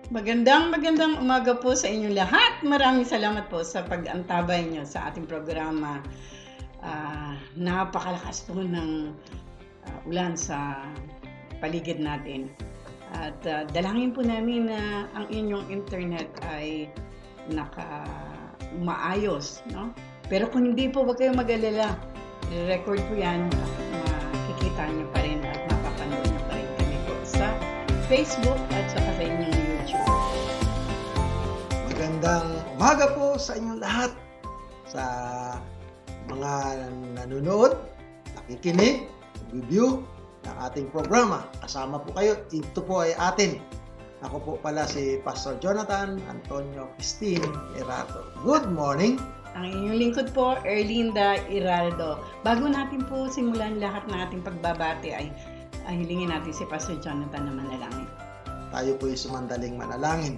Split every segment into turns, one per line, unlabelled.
Magandang umaga po sa inyong lahat. Maraming salamat po sa pag-antabay niyo sa ating programa. Napakalakas po ng ulan sa paligid natin. At dalangin po namin na ang inyong internet ay maayos, no? Pero kung hindi po, huwag kayong mag-alala. I-record po yan at makikita niyo pa rin at mapapanood niyo pa rin kami po sa Facebook at saka sa inyong YouTube.
Magandang umaga po sa inyong lahat, sa mga nanonood, nakikinig, review ng ating programa. Kasama po kayo, ito po ay atin. Ako po pala si Pastor Jonathan Antonio Christine Erato. Good morning!
Ang inyong lingkod po, Erlinda Iraldo. Bago natin po simulan lahat ng ating pagbabati ay hilingin natin si Pastor Jonathan na manalangin.
Tayo po ay sumandaling manalangin.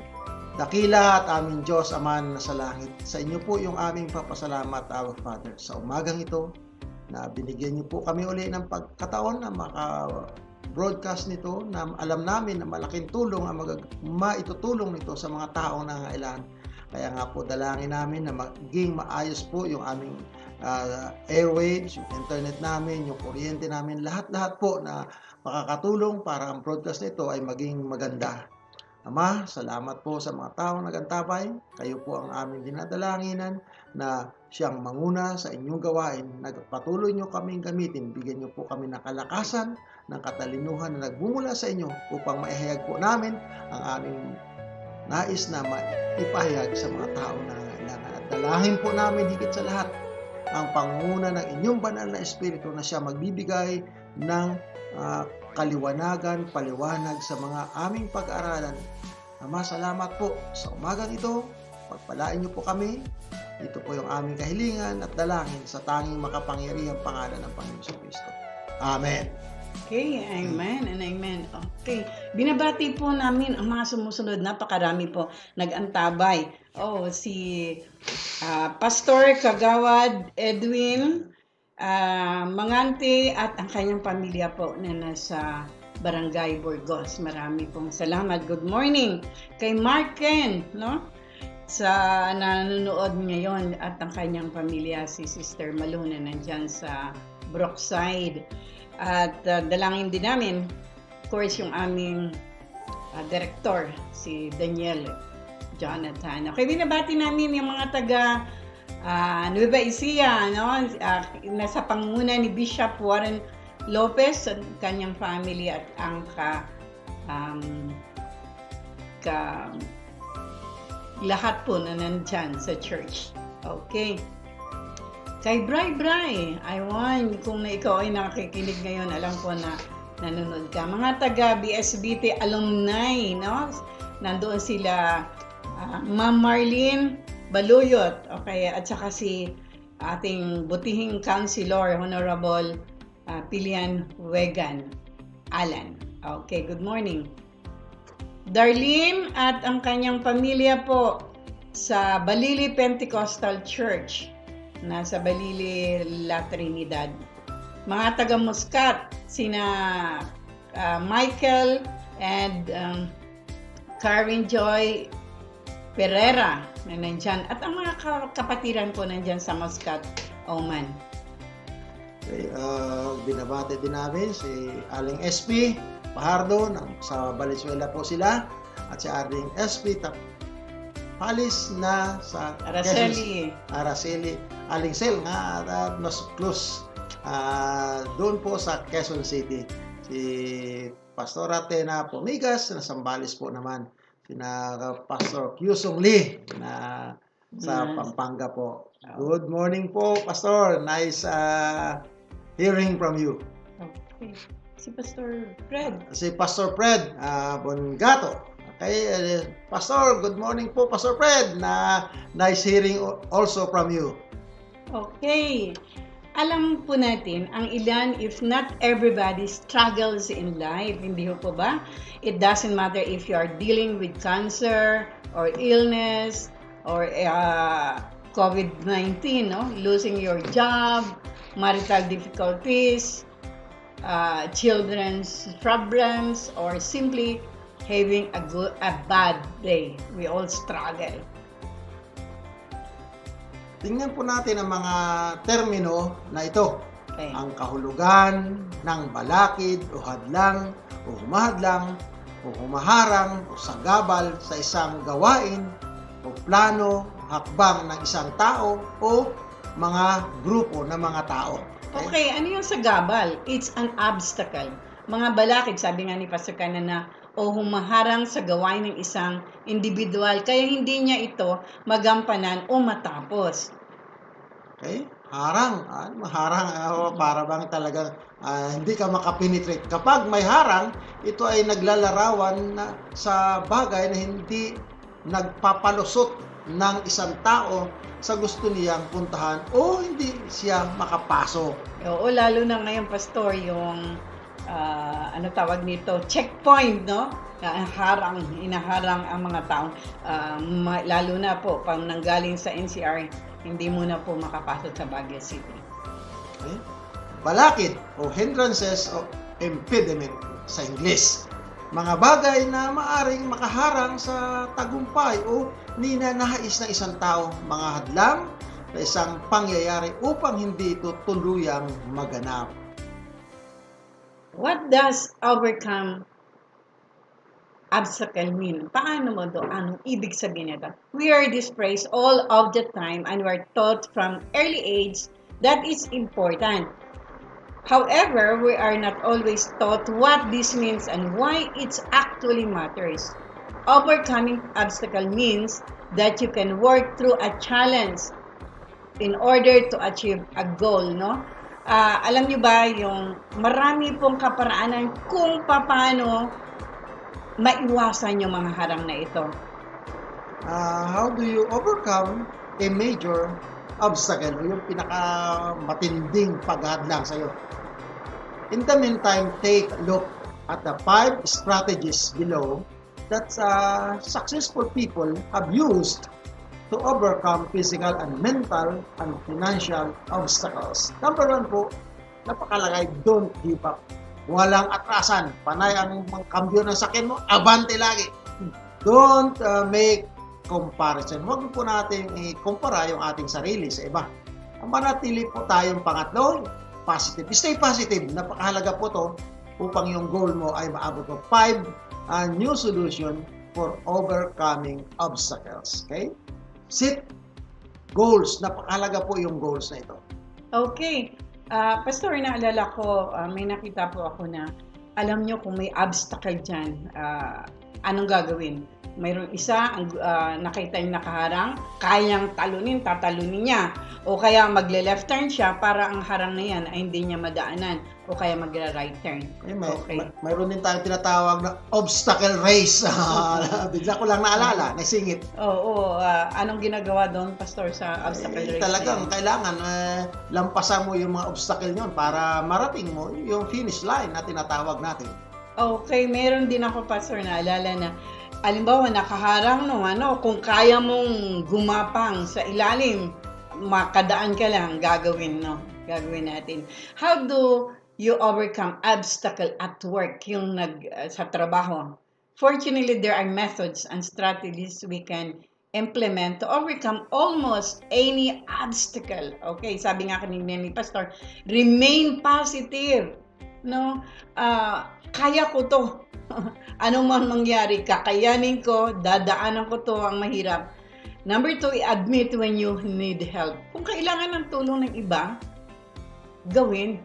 Dakila at aming Diyos, Ama na sa langit, sa inyo po yung aming papasalamat, our Father, sa umagang ito na binigyan niyo po kami uli ng pagkataon na maka-broadcast nito, na alam namin na malaking tulong ang maitutulong nito sa mga taong nangangailangan. Kaya nga po dalangin namin na maging maayos po yung aming airwaves, yung internet namin, yung kuryente namin, lahat-lahat po na makakatulong para ang broadcast nito ay maging maganda. Ama, salamat po sa mga taong nagantabay. Kayo po ang aming dinadalanginan na siyang manguna sa inyong gawain. Nagpatuloy niyo kaming gamitin. Bigyan niyo po kami ng kalakasan, ng katalinuhan na nagmumula sa inyo upang maihayag po namin ang aming nais na maipahayag sa mga taong nangangailangan. At dalangin po namin higit sa lahat ang pangunguna ng inyong banal na espiritu na siya magbibigay ng kaliwanagan, paliwanag sa mga aming pag-aaralan. Ama, salamat po sa umagang ito. Pagpalain niyo po kami. Ito po yung aming kahilingan at dalangin sa tanging makapangyarihang pangalan ng Panginoon Kristo. Amen.
Okay, amen and amen. Okay, binabati po namin ang mga sumusunod. Napakarami po nag-antabay. Si Pastor Kagawad Edwin Mangante at ang kanyang pamilya po na nasa Barangay Burgos. Marami pong salamat. Good morning kay Marken, no? Sa nanonood ngayon at ang kanyang pamilya, si Sister Maluna nandyan sa Brookside. At dalangin din namin, of course, yung aming director, si Daniel Jonathan. Okay, binabati namin yung mga taga Nueva Ecija, no? Nasa pangunguna ni Bishop Warren Lopez at kanyang family at ang lahat po na nandyan sa church. Okay. Kay Bray, kung ikaw ay nakikinig ngayon, alam ko na nanonood ka. Mga taga BSBT alumni, no? Nandoon sila Ma'am Marlene Baluyot, okay, at saka si ating butihing counselor, Honorable Pilian Wegan Alan. Okay, good morning. Darlene at ang kanyang pamilya po sa Balili Pentecostal Church, nasa Balili, La Trinidad. Mga taga Muscat, sina Michael and Karen Joy Pereira na nandyan. At ang mga kapatiran ko nandyan sa Muscat, Oman.
Okay, binabati din namin si Aling SP Pahardo, sa Valenzuela po sila, at si Aling SP Palis na sa
Araceli.
Aling Sel nga at mas close doon po sa Quezon City. Si Pastor Atena Pomigas na Sambales po naman. Sina Pastor Kyusong Lee na sa Pampanga po. Good morning po, Pastor. Nice hearing from you.
Okay. Si Pastor
Fred Bongato. Okay, Pastor, good morning po, Pastor Fred. Nice hearing also from you.
Okay. Alam po natin, ang ilan, if not everybody, struggles in life. Hindi po ba? It doesn't matter if you are dealing with cancer or illness or COVID-19, no? Losing your job, marital difficulties, children's problems, or simply having a bad day. We all struggle.
Tingnan po natin ang mga termino na ito.
Okay.
Ang kahulugan ng balakid o hadlang o humahadlang o humaharang o sagabal sa isang gawain o plano, hakbang ng isang tao o mga grupo ng mga tao.
Okay, ano yung sagabal? It's an obstacle. Mga balakid, sabi nga ni Pastor Kana na o humaharang sa gawain ng isang individual, kaya hindi niya ito magampanan o matapos.
Okay? Harang. Maharang. Para bang talagang hindi ka makapenetrate. Kapag may harang, ito ay naglalarawan na sa bagay na hindi nagpapalusot ng isang tao sa gusto niyang puntahan o hindi siya makapasok.
Oo, lalo na ngayon, Pastor, yung ano tawag nito, checkpoint, no? Inaharang ang mga taong, lalo na po, pag nanggaling sa NCR, hindi mo na po makapasok sa Baguio City.
Okay? Balakid o hindrances o impediment sa English. Mga bagay na maaring makaharang sa tagumpay o ninanais ng isang tao, mga hadlang na isang pangyayari upang hindi ito tuluyang maganap.
What does overcome obstacle mean? Paano mo do? Anong ibig sabihin nito? We are dispraised all of the time and we are taught from early age that is important. However, we are not always taught what this means and why it actually matters. Overcoming obstacle means that you can work through a challenge in order to achieve a goal, no? Alam niyo ba yung marami pong kaparaanan kung paano maiwasan yung mga harang na ito?
How do you overcome a major obstacle o yung pinakamatinding paghadlang sa'yo? In the meantime, take a look at the 5 strategies below that successful people have used to overcome physical and mental and financial obstacles. Number 1 po, napakalagay, don't give up. Walang atrasan. Panay ang kambyo ng sakyan mo, abante lagi. Don't make comparison. Huwag po natin i-kumpara yung ating sarili sa iba. Ang manatili po tayong pangatlo, positive. Stay positive. Napakahalaga po to upang yung goal mo ay maabot mo. 5, new solution for overcoming obstacles. Okay? Set goals. Napakahalaga po yung goals na ito.
Okay. Pastor, naalala ko, may nakita po ako na alam nyo kung may obstacle dyan, anong gagawin? Mayroong isa, nakita yung nakaharang, kayang tatalunin niya. O kaya magle-left turn siya para ang harang na yan ay hindi niya madaanan. O kaya magra-right turn.
Mayroon din tayong tinatawag na obstacle race. Bigla ko lang naalala, naisingit.
Oo, anong ginagawa doon, Pastor, sa obstacle race?
Talagang kailangan lampasan mo yung mga obstacle nyon para marating mo yung finish line na tinatawag natin.
Okay, meron din ako, Pastor, naalala na halimbawa, nakaharang kung kaya mong gumapang sa ilalim, makadaan ka lang, gagawin natin. How do you overcome obstacle at work, yung sa trabaho? Fortunately, there are methods and strategies we can implement to overcome almost any obstacle. Okay, sabi nga kanina ni Pastor, remain positive. No? Kaya ko to. Anong man mangyari, kakayanin ko, dadaanan ko to ang mahirap. Number 2, i-admit when you need help. Kung kailangan ng tulong ng iba, gawin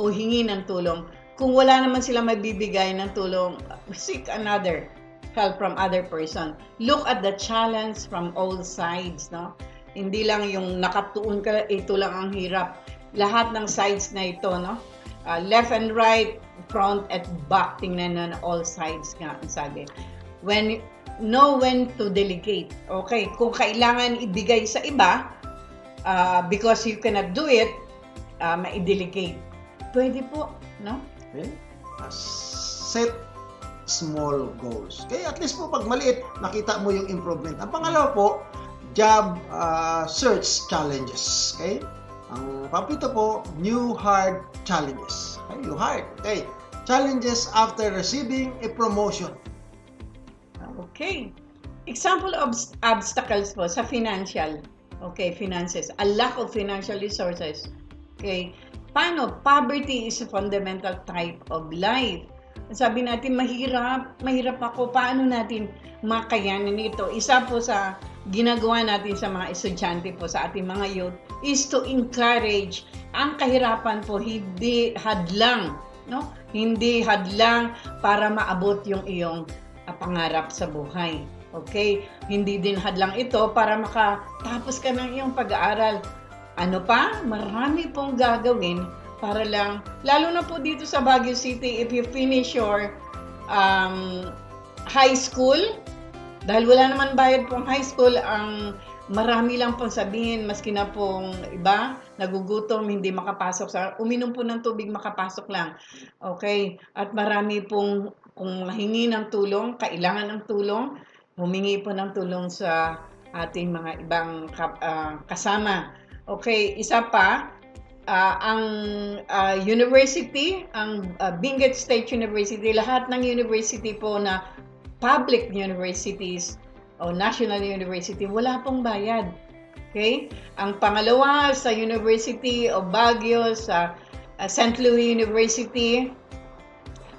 o hingi ng tulong. Kung wala naman sila magbibigay ng tulong, seek another help from other person. Look at the challenge from all sides, no? Hindi lang yung nakatuon ka, ito lang ang hirap. Lahat ng sides na ito, no? Left and right, front at back, tingnan na all sides nga ang sabi. Know when to delegate. Okay, kung kailangan ibigay sa iba, because you cannot do it, ma-delegate. Pwede po, no?
Okay. Set small goals. Okay, at least po pag maliit, nakita mo yung improvement. Ang pangalawa po, job search challenges. Okay? Ang pampito po, new hard challenges. Okay, new hard. Okay. Challenges after receiving a promotion.
Okay. Example of obstacles po sa financial. Okay, finances. A lack of financial resources. Okay. Paano? Poverty is a fundamental type of life. Sabi natin, mahirap ako. Paano natin makayanan ito? Isa po sa ginagawa natin sa mga estudyante po, sa ating mga youth, is to encourage ang kahirapan po, hindi hadlang. No? Hindi hadlang para maabot yung iyong pangarap sa buhay. Okay? Hindi din hadlang ito para makatapos ka ng iyong pag-aaral. Ano pa? Marami pong gagawin para lang, lalo na po dito sa Baguio City, if you finish your high school, dahil wala naman bayad pong high school, ang marami lang pong sabihin, maski na pong iba, nagugutom, hindi makapasok sa, uminom po ng tubig, makapasok lang. Okay? At marami pong, kung mahingi ng tulong, kailangan ng tulong, humingi po ng tulong sa ating mga ibang kasama. Okay, isa pa, ang university, ang Benguet State University, lahat ng university po na public universities o national university, wala pong bayad. Okay? Ang pangalawa, sa University of Baguio, sa St. Louis University,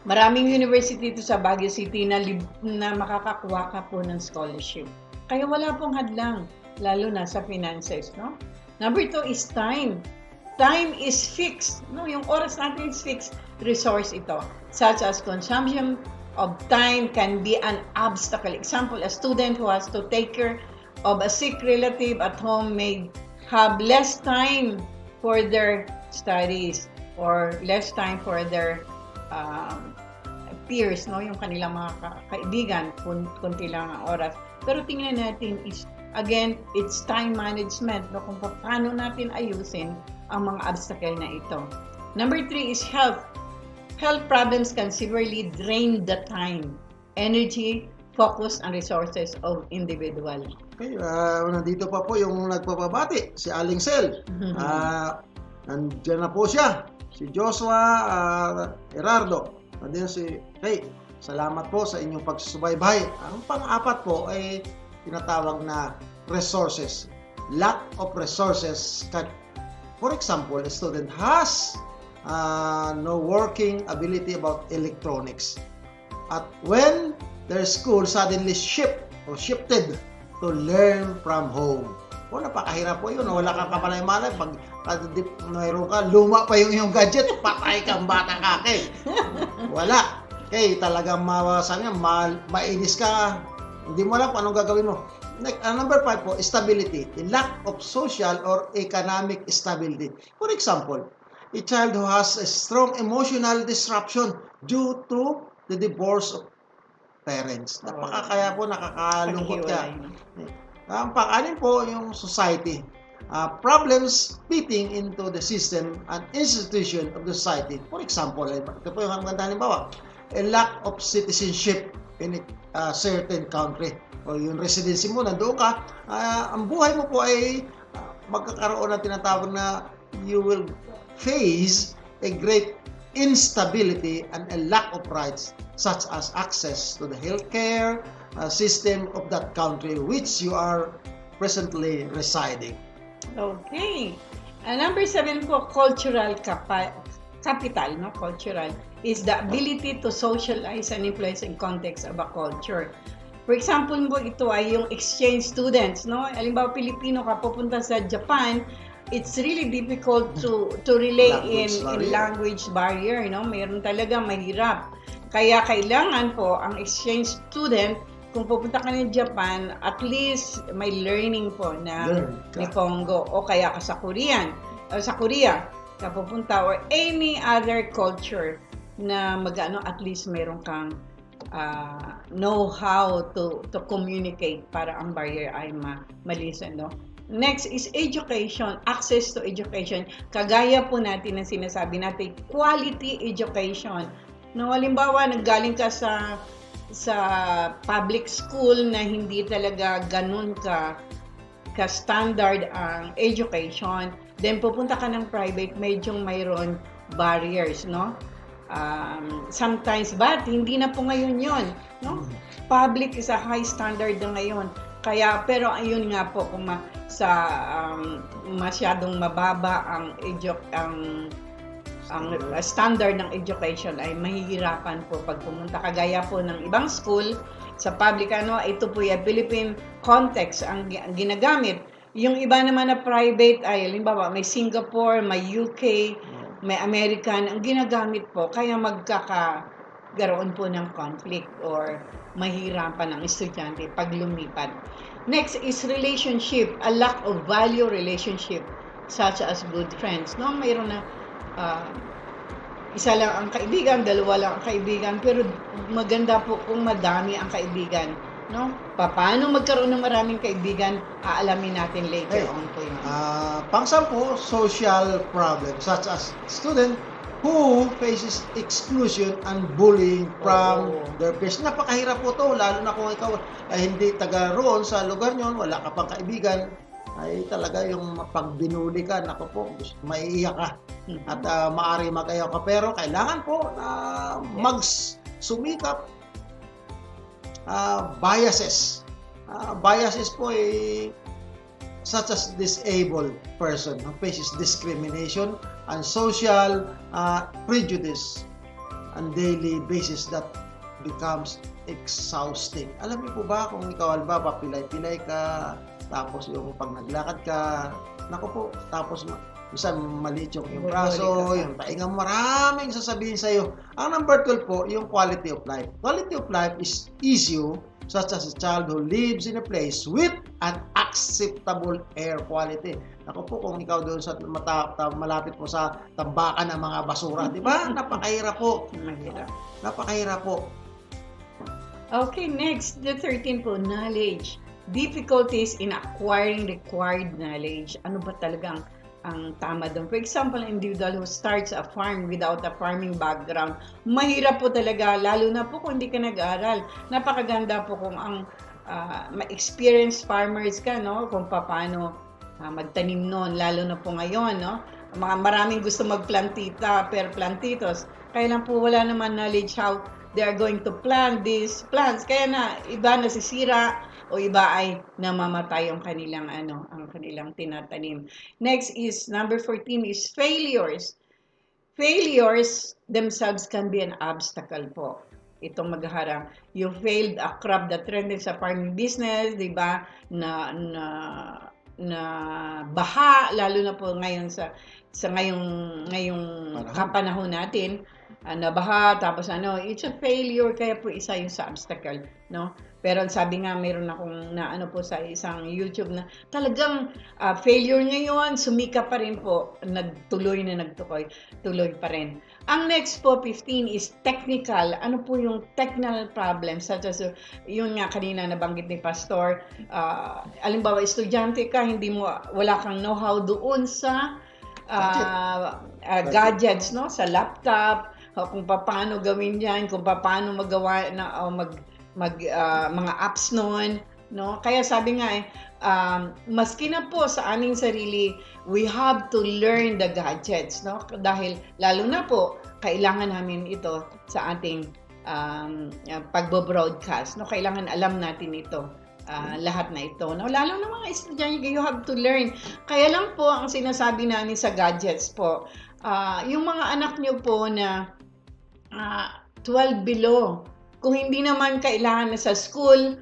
maraming university ito sa Baguio City na makakakuha ka po ng scholarship. Kaya wala pong hadlang, lalo na sa finances, no? Number 2 is time. Time is fixed. No, yung oras natin is fixed. Resource ito. Such as consumption of time can be an obstacle. Example, a student who has to take care of a sick relative at home may have less time for their studies or less time for their peers, no, yung kanilang mga kaibigan, kunti lang ang oras. Pero tingnan natin is, again, it's time management, no, kung paano natin ayusin ang mga obstacle na ito. Number 3 is health. Health problems can severely drain the time, energy, focus, and resources of individual.
Okay, nandito pa po yung nagpapabati, si Aling Sel. Nandiyan na po siya, si Joshua Gerardo. Nandiyan si Hey, salamat po sa inyong pagsusubaybay. Ang pang-apat po ay tinatawag na resources. Lack of resources can, for example, a student has no working ability about electronics. At when their school suddenly shifted to learn from home. O, napakahirap po yun. Wala kang kapanay-malay. Pag mayroon ka, luma pa yung iyong gadget, patay kang bata kake. Wala. Okay, talagang mainis ka. Hindi mo alam kung anong gagawin mo. Number 5 po, stability. The lack of social or economic stability. For example, a child who has a strong emotional disruption due to the divorce of parents. Kaya po nakakalungkot ka. Ang pang-anim po yung society. Problems fitting into the system and institution of the society. For example, ito po yung magandang halimbawa, a lack of citizenship in a certain country. O yung residency mo, nandoon ka, ang buhay mo po ay magkakaroon ng tinatawag na you will face a great instability and a lack of rights such as access to the healthcare system of that country which you are presently residing.
Okay. Number 7 po, cultural capital, no? Cultural is the ability to socialize and influence in context of a culture. For example po, ito ay yung exchange students, no? Halimbawa, Pilipino ka, pupunta sa Japan, it's really difficult to relate in language barrier, no? Mayroon talaga mahirap. Kaya kailangan po ang exchange student, kung pupunta ka ng Japan, at least may learning po na Nihongo o kaya ka sa Korea ka pupunta or any other culture na at least meron kang know how to communicate para ang barrier ay malisen, no? Next is education, access to education. Kagaya po natin ang sinasabi natin, quality education. No, halimbawa, nanggaling ka sa public school na hindi talaga ganun ka standard ang education, then pupunta ka ng private, medyo mayroon barriers, no? sometimes, but hindi na po ngayon yon, no? Public is a high standard na ngayon. Kaya, pero ayun nga po, kung masyadong mababa ang standard ng education, ay mahihirapan po pag pumunta. Kagaya po ng ibang school, sa public, ito po yung Philippine context ang ginagamit. Yung iba naman na private ay, halimbawa, may Singapore, may UK, may American, ang ginagamit po, kaya magkakaroon po ng conflict or mahirapan ng estudyante pag lumipat. Next is relationship, a lack of value relationship, such as good friends. No, mayroon na isa lang ang kaibigan, dalawa lang ang kaibigan, pero maganda po kung madami ang kaibigan. No? Paano magkaroon ng maraming kaibigan, aalamin natin later on po yun.
Pang-sampu, social problems such as student who faces exclusion and bullying from their peers. Napakahirap po to, lalo na kung ikaw ay hindi taga roon sa lugar nyo, wala ka pang kaibigan, ay talaga yung pag binuli ka, naku po, maiiyak ka at maaari mag-ayaw ka, pero kailangan po na magsumikap. Biases po ay such as disabled person who faces discrimination and social prejudice on daily basis that becomes exhausting. Alam niyo po ba kung ikaw papilay-pilay ka, tapos yung pag naglakad ka, naku po, tapos minsan maliit yung braso, yung tainga, maraming sasabihin sa'yo. Ang number 12 po, yung quality of life. Quality of life is issue such as a child who lives in a place with an acceptable air quality. Naku po, kung ikaw doon sa malapit po sa tambakan ng mga basura, di ba? Napakahirap po. Napakahirap po.
Okay, next, the 13 po, knowledge. Difficulties in acquiring required knowledge. Ano ba talagang ang tama doon? For example, an individual who starts a farm without a farming background, mahirap po talaga, lalo na po kung hindi ka nag-aaral. Napakaganda po kung ang experienced farmers ka, no? Kung paano magtanim noon, lalo na po ngayon, no? Maraming gusto magplantita, per plantitos. Kaya lang po wala naman knowledge how they are going to plant these plants. Kaya na, iba nasisira, o iba ay namamatay ang kanilang tinatanim. Next is number 14 is failures. Failures themselves can be an obstacle po. Itong magharang. You failed a crop that trended sa farming business, di ba? Na baha, lalo na po ngayon sa ngayong kapanahon natin, nabaha, tapos it's a failure, kaya po isa yung sa obstacle, no? Pero sabi nga, mayroon akong po sa isang YouTube na talagang failure niya yun, sumika pa rin po, tuloy pa rin. Ang next po, 15 is technical. Ano po yung technical problems, such as yun nga kanina nabanggit ni Pastor, alimbawa, estudyante ka, wala kang know-how doon sa gadgets, no? Sa laptop, kung paano gawin yan, kung paano magawa mga apps noon, no? Kaya sabi nga maski na po sa aming sarili, we have to learn the gadgets, no? Dahil lalo na po kailangan namin ito sa ating pagbo-broadcast, no? Kailangan alam natin ito. Lahat na ito, no? Lalo na mga estudyante, you have to learn. Kaya lang po ang sinasabi namin sa gadgets po, yung mga anak nyo po na 12 below, kung hindi naman kailangan na sa school,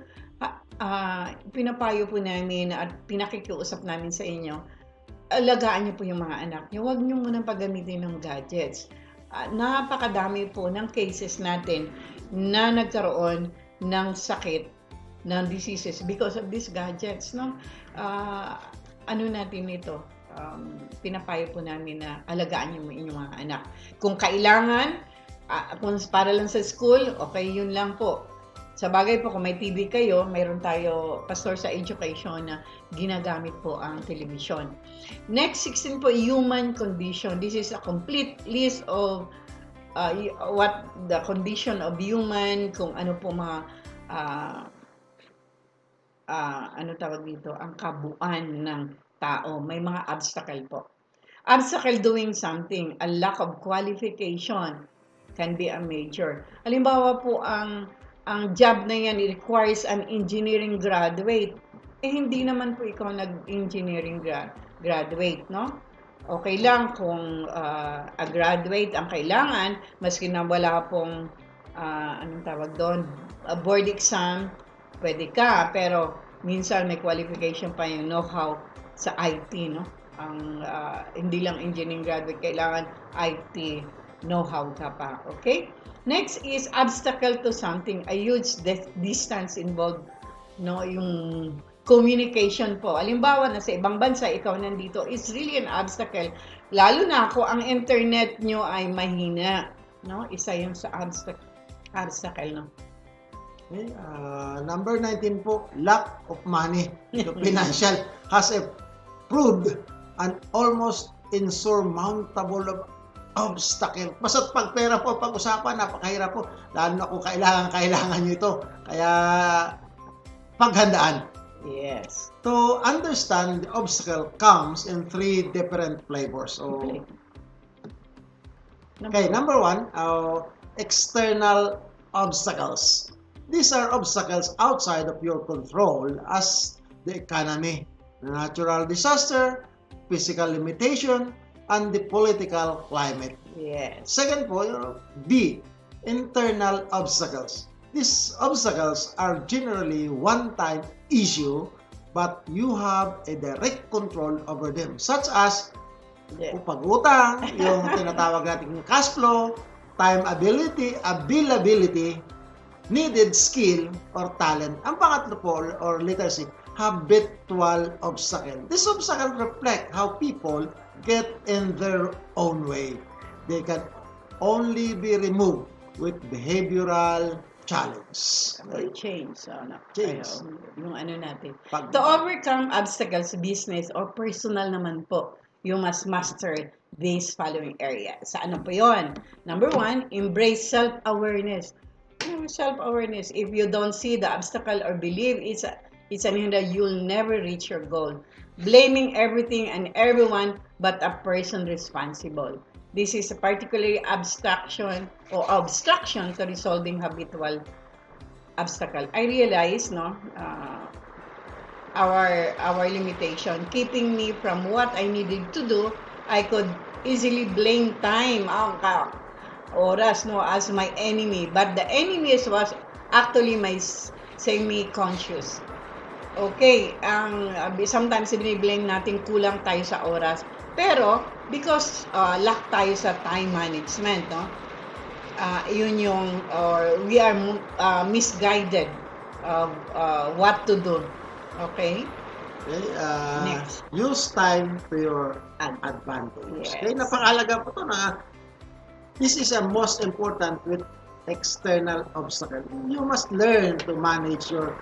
pinapayo po namin at pinakikiusap namin sa inyo, alagaan niyo po yung mga anak niyo. Huwag niyo munang paggamitin ng gadgets. Napakadami po ng cases natin na nagkaroon ng sakit, ng diseases because of these gadgets, no? Natin ito? Pinapayo po namin na alagaan niyo inyong mga anak. Kung kailangan, kung para lang sa school, okay, yun lang po. Sa bagay po, kung may TV kayo, mayroon tayo, pastor sa education, na ginagamit po ang television. Next, 16 po, human condition. This is a complete list of what the condition of human, kung ano po mga, tawag dito, ang kabuuan ng tao. May mga obstacle po. Obstacle doing something, a lack of qualification. can be a major. Halimbawa po, ang job na yan requires an engineering graduate. Hindi naman po ikaw nag-engineering graduate, no? Okay lang kung a graduate ang kailangan, maski na wala pong, anong tawag doon, a board exam, pwede ka, pero minsan may qualification pa yung know-how sa IT, no? Hindi lang engineering graduate, kailangan IT know-how ka pa, okay? Next is obstacle to something, a huge distance involved, no? Yung communication po. Halimbawa, nasa ibang bansa, ikaw nandito, it's really an obstacle. Lalo na kung ang internet nyo ay mahina, no? Isa yung sa obstacle, no?
Okay, number 19 po, lack of money. The financial has proved an almost insurmountable obstacle. Basta't pag pera po, pag-usapan, napakahirap po. Lalo na kung kailangan nyo ito. Kaya, paghandaan.
Yes.
To understand, the obstacle comes in 3 different flavors. So, okay, number 1, external obstacles. These are obstacles outside of your control as the economy, natural disaster, physical limitation, and the political climate.
Yes.
Second po, B, internal obstacles. These obstacles are generally one-time issue, but you have a direct control over them, such as pag-utang, yung tinatawag natin cash flow, time availability, needed skill or talent. Ang pangatlo po, or letter C, habitual obstacle. This obstacle reflect how people get in their own way. They can only be removed with behavioral challenge.
Change.
Change.
Yung ano natin. To overcome obstacles, business or personal naman po, you must master these following areas. Sa ano po yun? Number 1, embrace self-awareness. Self-awareness. If you don't see the obstacle or believe it's an hinder, you'll never reach your goal. Blaming everything and everyone but a person responsible. This is a particularly obstruction to resolving habitual obstacle. I realize, no, our limitation, keeping me from what I needed to do. I could easily blame time, oras, no, as my enemy, but the enemy was actually my semi-conscious. Okay, sometimes biniblame natin kulang tayo sa oras, pero because lack tayo sa time management, no? Yun yung, or we are misguided of what to do. Okay?
Next. Use time to your advantage.
Yes.
Okay, napakalaga po ito na this is a most important with external obstacle. You must learn to manage your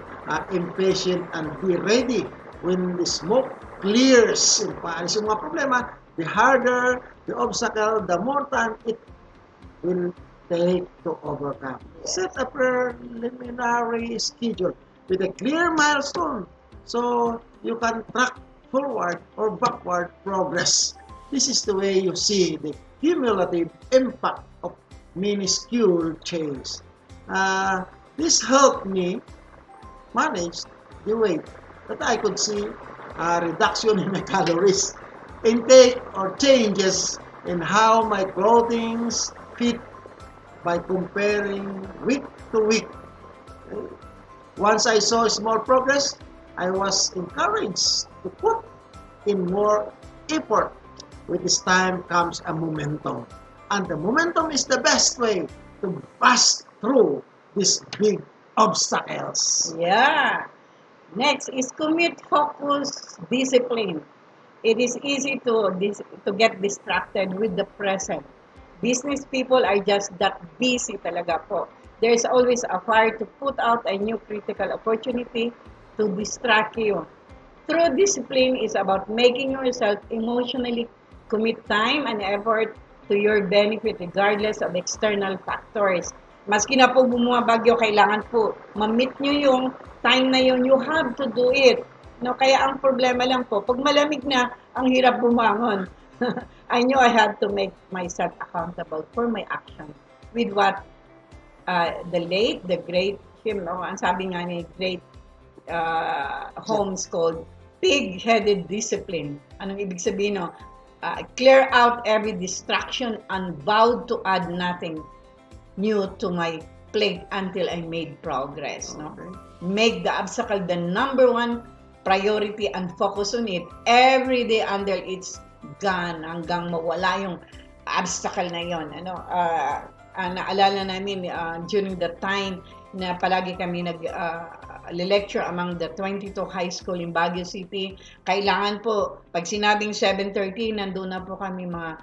impatient and be ready when the smoke clears. Paalis yung mga problema, the harder the obstacle, the more time it will take to overcome. Yes. Set a preliminary schedule with a clear milestone so you can track forward or backward progress. This is the way you see the cumulative impact of minuscule change. This helped me manage the weight that I could see reduction in my calories, intake or changes in how my clothing fit by comparing week to week. Once I saw small progress, I was encouraged to put in more effort. With this time comes a momentum. And the momentum is the best way to bust through these big obstacles.
Yeah. Next is commit, focus, discipline. It is easy to get distracted with the present. Business people are just that busy talaga po. There's always a fire to put out a new critical opportunity to distract you. True discipline is about making yourself emotionally commit time and effort to your benefit regardless of external factors. Maski na po bumabagyo, kailangan po ma-meet nyo yung time na yun. You have to do it. No, kaya ang problema lang po, pag malamig na, ang hirap bumangon. I knew I had to make myself accountable for my action. with what the great him, ang sabi nga ni great Holmes called pig-headed discipline. Anong ibig sabihin, no? Clear out every distraction and vowed to add nothing new to my plate until I made progress. No? Make the obstacle the number one priority and focus on it every day until it's gone, hanggang mawala yung obstacle na yon. Naalala namin during the time na palagi kami lecture among the 22 high school in Baguio City. Kailangan po, pag sinabing 7:30, nandun na po kami mga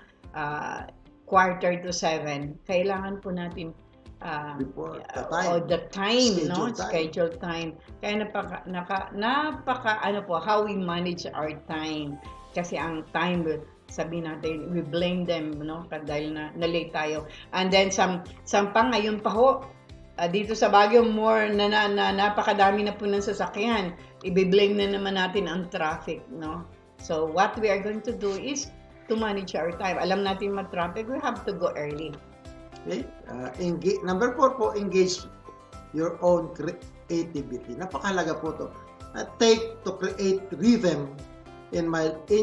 6:45. Kailangan po natin
before the time,
schedule time. Kaya napaka how we manage our time. Kasi ang time, sabihin natin, we blame them, dahil na-late tayo. And then, ngayon pa ho, dito sa Baguio, more napakadami na po ng sasakyan. Ibe-blame na naman natin ang traffic, no? So, what we are going to do is to manage our time. Alam natin ma-traffic, we have to go early.
Okay? Number 4 po, engage your own creativity. Napakahalaga po to. Take to create rhythm in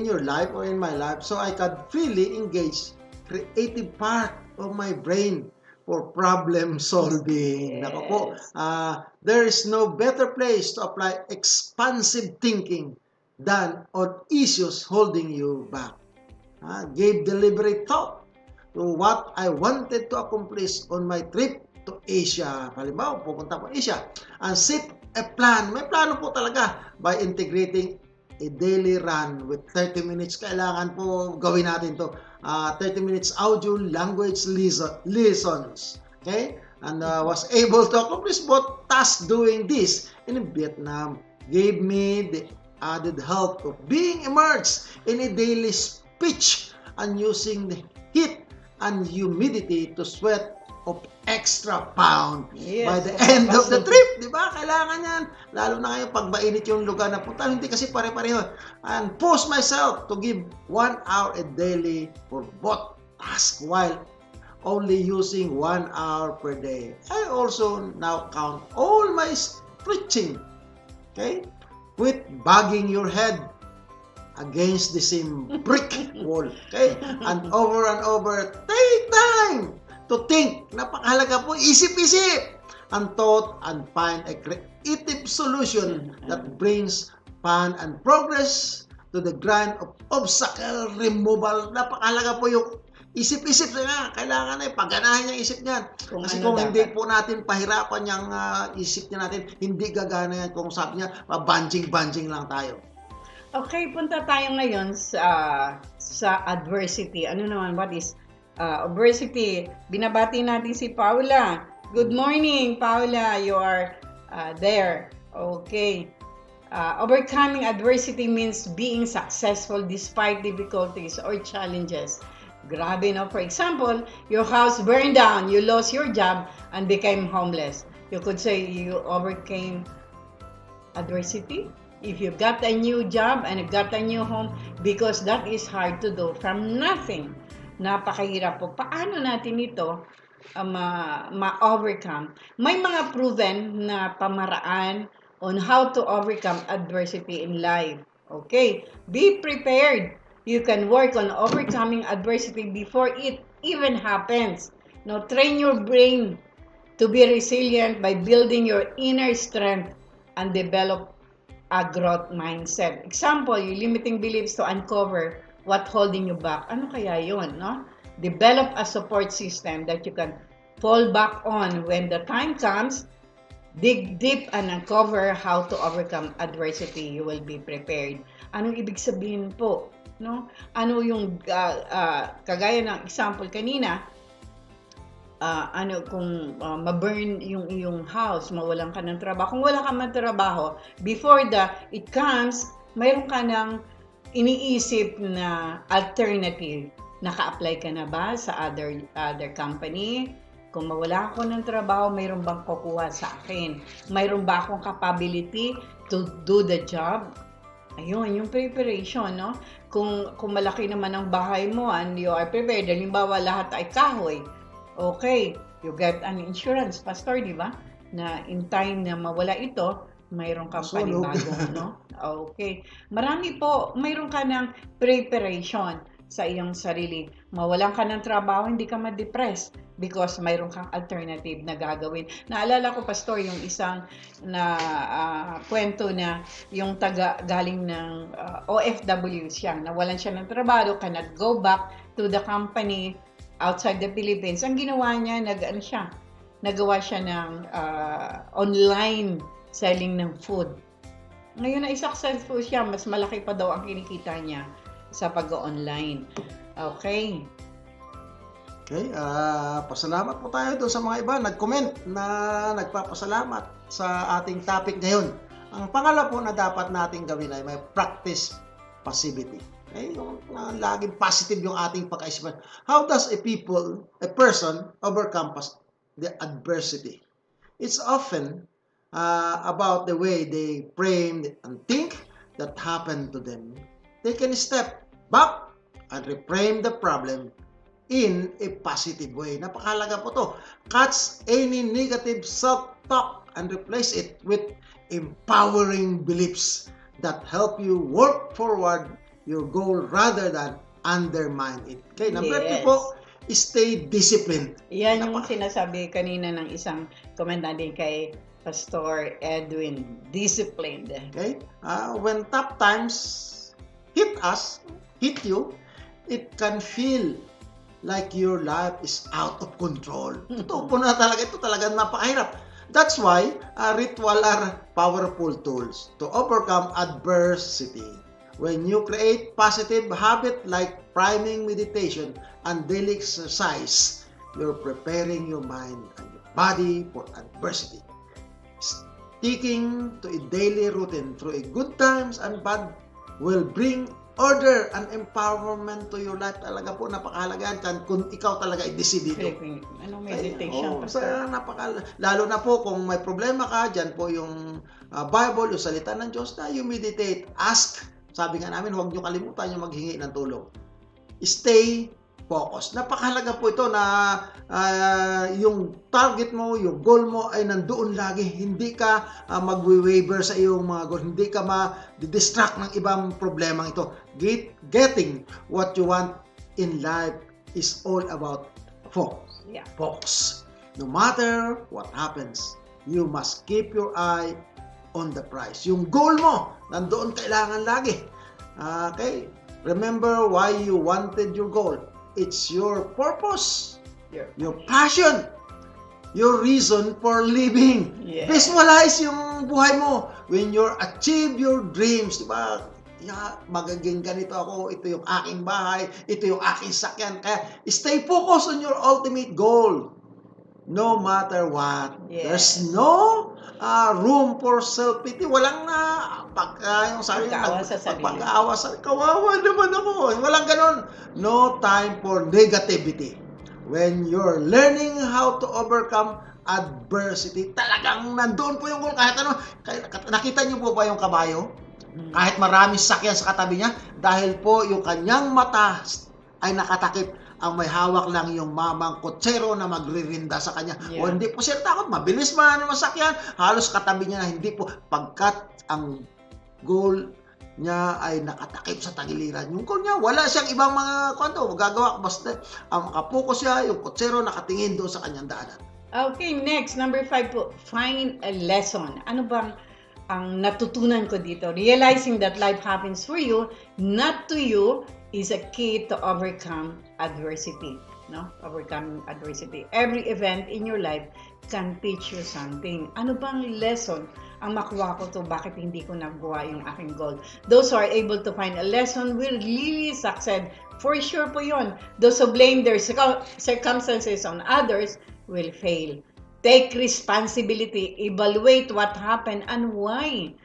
your life or in my life so I can freely engage creative part of my brain for problem solving.
Yes.
Nako po, there is no better place to apply expansive thinking than on issues holding you back. Gave deliberate thought to what I wanted to accomplish on my trip to Asia. Halimbawa, pupunta po Asia. And set a plan. May plano po talaga by integrating a daily run with 30 minutes. Kailangan po gawin natin to. 30 minutes audio language lessons. Okay? And was able to accomplish both tasks doing this in Vietnam. Gave me the added help of being immersed in a daily speech and using the heat and humidity to sweat of extra pound by the end of the trip. Diba? Kailangan yan. Lalo na ngayon pag mainit yung lugar na punta. Hindi kasi pare-pareho. And push myself to give 1 hour a daily for both tasks while only using 1 hour per day. I also now count all my stretching. Okay? With banging your head against the same brick wall. Okay? And over, take time to think. Napakahalaga po, isip-isip and thought and find a creative solution that brings fun and progress to the grind of obstacle removal. Napakahalaga po yung isip-isip na kailangan na paganahin yung isip niyan. Kasi kung hindi po natin pahirapan yung isip niya natin, hindi gagana yan. Kung sabi niya, banjing lang tayo.
Okay, punta tayo ngayon sa adversity. Ano naman, what is adversity? Binabati natin si Paula. Good morning, Paula. You are there. Okay. Overcoming adversity means being successful despite difficulties or challenges. Grabe, no? For example, your house burned down, you lost your job, and became homeless. You could say you overcame adversity. If you got a new job and got a new home, because that is hard to do from nothing. Napakahirap po. Paano natin ito ma-overcome? May mga proven na pamaraan on how to overcome adversity in life. Okay? Be prepared. You can work on overcoming adversity before it even happens. Now, train your brain to be resilient by building your inner strength and develop a growth mindset. Example, your limiting beliefs to uncover what holding you back. Ano kaya yun, no? Develop a support system that you can fall back on when the time comes. Dig deep and uncover how to overcome adversity. You will be prepared. Anong ibig sabihin po? No? Ano yung kagaya ng example kanina, kung ma-burn yung iyong house, mawalan ka ng trabaho. Kung wala ka man trabaho, before it comes, mayroon ka ng iniisip na alternative. Naka-apply ka na ba sa other company? Kung mawala ako ng trabaho, mayroon bang kukuha sa akin? Mayroon ba akong capability to do the job? Ayun, yung preparation, no? Kung malaki naman ang bahay mo and you are prepared, halimbawa lahat ay kahoy, okay, you get an insurance, Pastor, di ba? Na in time na mawala ito, mayroon kang
Masunog.
panibagong, no? Okay. Marami po, mayroon ka ng preparation sa iyong sarili. Mawalan ka ng trabaho, hindi ka ma-depress because mayroon kang alternative na gagawin. Naalala ko, Pastor, yung isang na kwento na yung galing ng OFW siya. Nawalan siya ng trabaho, cannot go back to the company outside the Philippines. Ang ginawa niya, nagawa siya ng online selling ng food. Ngayon ay successful siya, mas malaki pa daw ang kinikita niya sa pag-online. Okay.
Okay, pasalamat po tayo doon sa mga iba nag-comment na nagpapasalamat sa ating topic ngayon. Ang pangalawa po na dapat nating gawin ay may practice passivity. Okay, yung laging positive yung ating pag-aisipan. How does a person overcome the adversity? It's often about the way they frame and think that happened to them. They can step back and reframe the problem in a positive way. Napakahalaga po to. Catch any negative self-talk and replace it with empowering beliefs that help you work forward your goal rather than undermine it. Okay, number 2 po, stay disciplined.
Yan yung sinasabi kanina ng isang komendante kay Pastor Edwin, disciplined.
Okay? When tough times hit you, it can feel like your life is out of control. Ito po na talaga, ito talaga napakahirap. That's why ritual are powerful tools to overcome adversity. When you create positive habit like priming meditation and daily exercise, you're preparing your mind and your body for adversity. Sticking to a daily routine through a good times and bad will bring order and empowerment to your life. Talaga po, napakahalaga yan kung ikaw talaga ay desidido.
Ano meditation?
Lalo na po kung may problema ka, dyan po yung Bible, yung salita ng Diyos na you meditate, ask. Sabi nga namin, huwag nyo kalimutan yung maghingi ng tulong. Stay focused. Napakahalaga po ito na yung target mo, yung goal mo ay nandoon lagi. Hindi ka magwe-waver sa iyong mga goal. Hindi ka ma-distract ng ibang problema ito. Getting what you want in life is all about focus.
Yeah.
Focus. No matter what happens, you must keep your eye on the prize. Yung goal mo, nandoon kailangan lagi. Okay? Remember why you wanted your goal. It's your purpose, your passion, your reason for living.
Yeah.
Visualize yung buhay mo when you achieve your dreams. Diba? Magiging ganito ako, ito yung aking bahay, ito yung aking sakyan. Kaya stay focused on your ultimate goal. No matter what.
Yes.
There's no room for self-pity. Walang yung sabi
pag-aawa sa sarili.
Pag-aawa sa kawawa naman ako. Walang ganun. No time for negativity. When you're learning how to overcome adversity, talagang nandoon po yung goal. Kahit ano, nakita niyo po ba yung kabayo? Kahit maraming sakyan sa katabi niya, dahil po yung kanyang mata ay nakatakip, ang may hawak lang yung mamang kotsero na magririnda sa kanya.
Yeah.
O hindi po siya takot, mabilis man ang masakyan, halos katabi niya na hindi po, pagkat ang goal niya ay nakatakip sa tagiliran. Yung goal niya, wala siyang ibang mga magagawa, basta ang makapokus siya, yung kotsero nakatingin doon sa kanyang daanan.
Okay, next, number 5 po, find a lesson. Ano bang ang natutunan ko dito? Realizing that life happens for you, not to you, is a key to overcome adversity. No? Overcoming adversity. Every event in your life can teach you something. Ano bang lesson ang makuha ko to? Bakit hindi ko nagawa yung aking goal? Those who are able to find a lesson will really succeed. For sure po yun. Those who blame their circumstances on others will fail. Take responsibility. Evaluate what happened and why.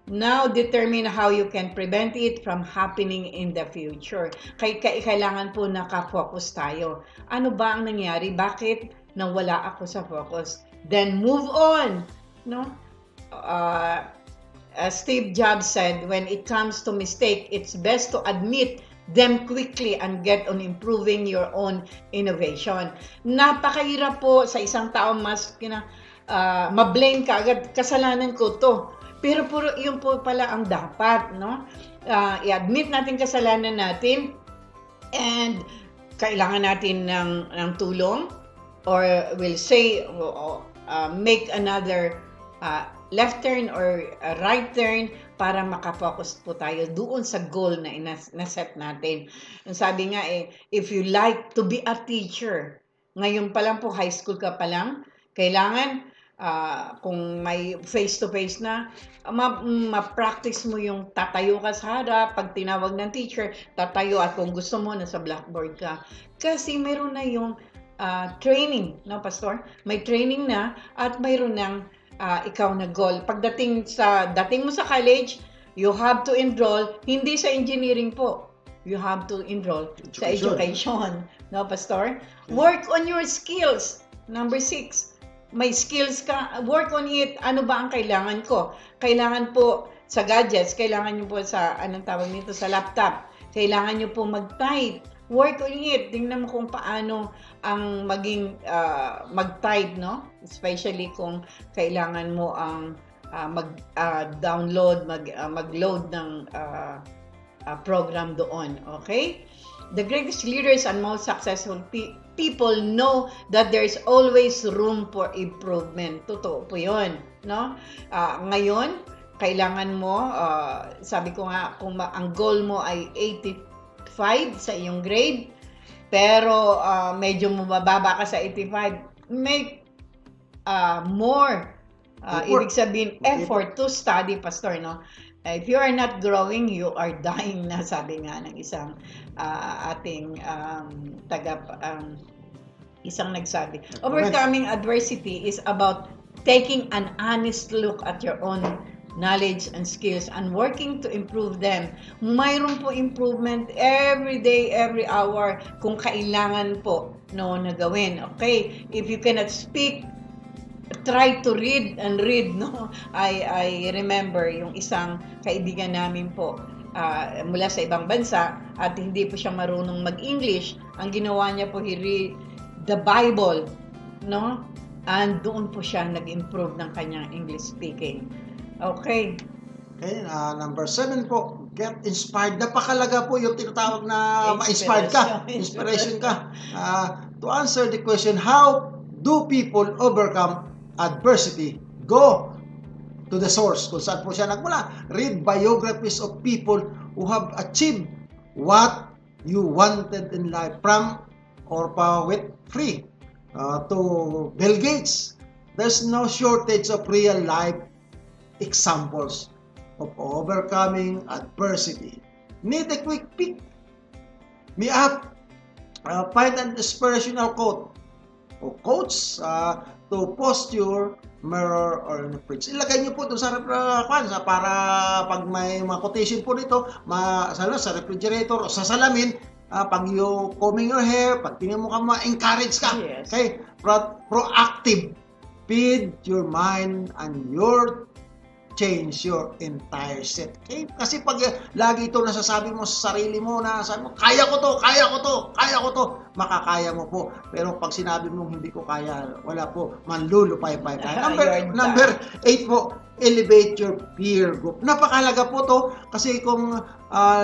Now, determine how you can prevent it from happening in the future. Kailangan po nakafocus tayo. Ano ba ang nangyari? Bakit nawala ako sa focus? Then move on. No? As Steve Jobs said, when it comes to mistake, it's best to admit them quickly and get on improving your own innovation. Napakahirap po sa isang tao ma-blame ka agad, kasalanan ko to. Pero puro yun po pala ang dapat, no? I-admit natin kasalanan natin and kailangan natin ng tulong, or we'll say make another left turn or right turn para makafocus po tayo doon sa goal na na-set natin. Sabi nga if you like to be a teacher, ngayon pa lang po, high school ka pa lang, kailangan kung may face-to-face na, ma-practice mo yung tatayo ka sa harap, pag tinawag ng teacher, tatayo, at kung gusto mo, nasa blackboard ka. Kasi mayroon na yung training, no, Pastor? May training na at mayroon ng ikaw na goal. Pagdating mo sa college, you have to enroll, hindi sa engineering po. You have to enroll sa education. No, Pastor? Work on your skills. Number 6. May skills ka, work on it. Ano ba ang kailangan ko? Kailangan po sa gadgets, kailangan nyo po sa, anong tawag nito, sa laptop. Kailangan nyo po mag-type. Work on it. Tingnan mo kung paano ang maging mag-type, no? Especially kung kailangan mo ang mag-download, mag-load ng program doon. Okay? The greatest leaders and most successful people know that there's always room for improvement. Totoo po yun, no? Ngayon, kailangan mo, sabi ko nga, kung ang goal mo ay 85 sa iyong grade, pero medyo mababa ka sa 85, make more, ibig sabihin, effort to study, Pastor, no? If you are not growing, you are dying na, sabi nga ng isang ating isang nagsabi. Overcoming adversity is about taking an honest look at your own knowledge and skills and working to improve them. Mayroon po improvement every day, every hour kung kailangan po na gawin. Okay? If you cannot speak, try to read and read, no? I remember yung isang kaibigan namin po mula sa ibang bansa at hindi po siya marunong mag-English. Ang ginawa niya po, he read the Bible, no? And doon po siya nag-improve ng kanyang English speaking. Okay.
Okay, number 7 po, get inspired. Napakalaga po yung tinatawag na ma-inspired ka, inspiration ka. To answer the question, how do people overcome adversity? Go to the source kung saan po siya nagmula. Read biographies of people who have achieved what you wanted in life, from Orpa Winfrey to Bill Gates. There's no shortage of real life examples of overcoming adversity. Need a quick pick me up, find an inspirational quote o quotes to post your mirror or in the fridge. Ilagay niyo po doon sa para pag may mga quotation po nito, sa refrigerator o sa salamin, pag you combing your hair, pag tingnan mo ka, ma-encourage ka.
Yes.
Okay? Proactive. Feed your mind and your change your entire set. Okay? Kasi pag lagi ito nasasabi mo sa sarili mo, na sabi mo, kaya ko to, makakaya mo po. Pero pag sinabi mo, hindi ko kaya, wala po, manlulupay-pay tayo. Number 8 po, elevate your peer group. Napakalaga po to kasi kung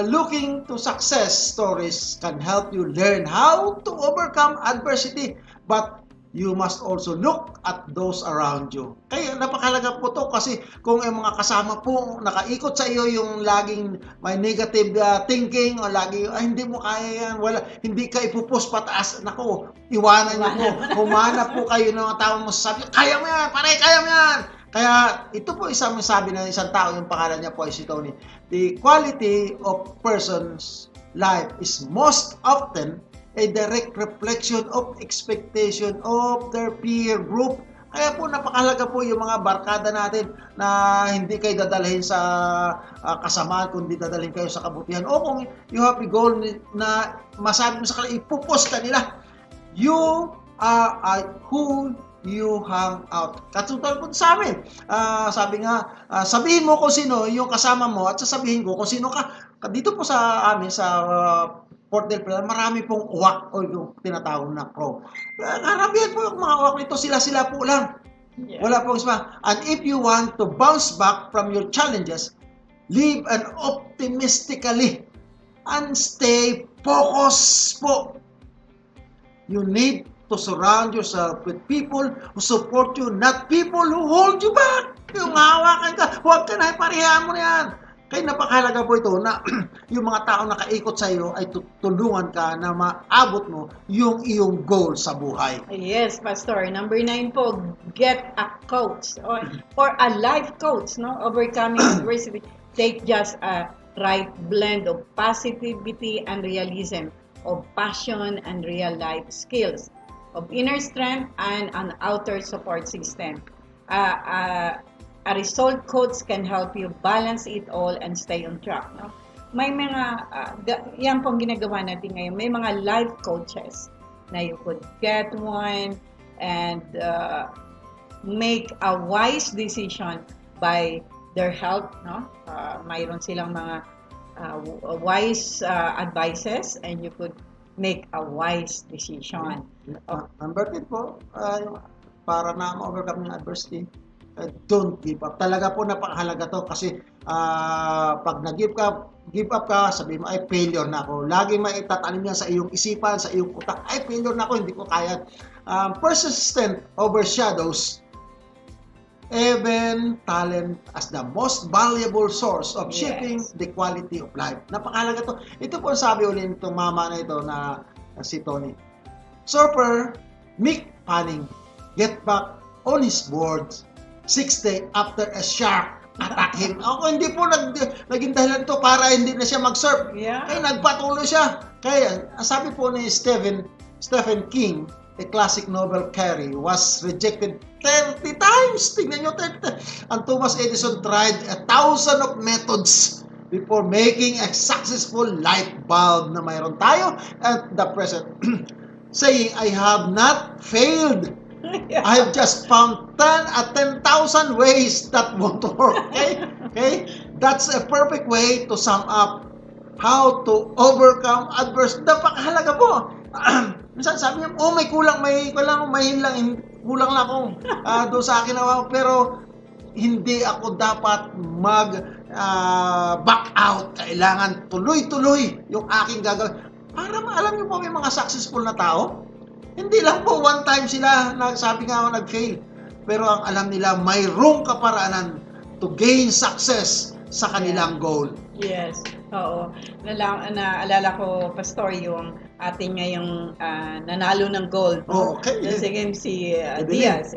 looking to success stories can help you learn how to overcome adversity. But you must also look at those around you. Kaya napakalaga po to kasi kung yung mga kasama po nakaikot sa iyo yung laging may negative thinking o lagi hindi mo kaya yan, hindi ka ipupus pataas, nako, iwanan niyo po. Humanap po kayo ng mga taong masasabi, kaya mo yan, pare, kaya mo yan. Kaya ito po isang sabi ng isang tao, yung pangalan niya po ay si Tony. The quality of person's life is most often a direct reflection of expectation of their peer group. Kaya po napakalaga po yung mga barkada natin na hindi kayo dadalhin sa kasamaan, kundi dadalhin kayo sa kabutihan. O kung you have a goal na masabi mo sa kanila, ipupos ka nila. You are who you hang out. Katulad po sa amin. Sabi nga, sabihin mo kung sino yung kasama mo at sasabihin ko kung sino ka. dito po sa amin, sa Port del Pilar, marami pong uwak o yung tinatawag na crow. Karamihan po yung mga uwak nito, sila-sila po lang.
Yeah.
Wala pong isma. And if you want to bounce back from your challenges, live and optimistically and stay focused po. You need to surround yourself with people who support you, not people who hold you back. Yung hawakan ka, huwag ka na, parehaan mo na yan. Kaya napakahalaga po ito na yung mga tao na kaikot sa iyo ay tulungan ka na maabot mo yung iyong goal sa buhay.
Yes, Pastor. Number 9 po, get a coach or a life coach, no? Overcoming adversity. Take just a right blend of positivity and realism, of passion and real life skills, of inner strength and an outer support system. A result coach can help you balance it all and stay on track. No? May mga, yan pong ginagawa natin ngayon, may mga life coaches na you could get one and make a wise decision by their help. No? Mayroon silang mga wise advices and you could make a wise decision.
Number 10 po, para na ma-overcome yung adversity, don't give up. Talaga po napakahalaga to kasi pag nag-give up ka, sabi mo, ay failure na ako. Lagi may itatanim yan sa iyong isipan, sa iyong utak, ay failure na ako, hindi ko kaya. Persistent overshadows even talent as the most valuable source of shaping the quality of life. Napakahalaga to. Ito po sabi ulit nitong mama na ito na si Tony. Surfer Mick Fanning get back on his board 6 days after a shark attack him. Ako hindi po naging dahilan to para hindi na siya mag-surf. Kaya nagpatuloy siya. Kaya sabi po ni Stephen King, a classic novel carry, was rejected 30 times. Tingnan nyo, 30. And Thomas Edison tried 1,000 of methods before making a successful light bulb na mayroon tayo at the present. Saying, I have not failed. I have just found 10,000 ways that won't work. Okay? That's a perfect way to sum up how to overcome adversity. Napakahalaga po. Minsan sabi niya, may kulang lang ako doon sa akin na, pero hindi ako dapat back out. Kailangan tuloy-tuloy yung aking gagawin. Para alam niyo po, may mga successful na tao, hindi lang po one time sila sabi nga ako nag-fail. Pero ang alam nila, mayroong kaparaanan to gain success sa kanilang goal.
Yes. Oo. Naalala ko, Pastor, yung ating ngayong nanalo ng gold.
Okay.
Sige, si Diaz,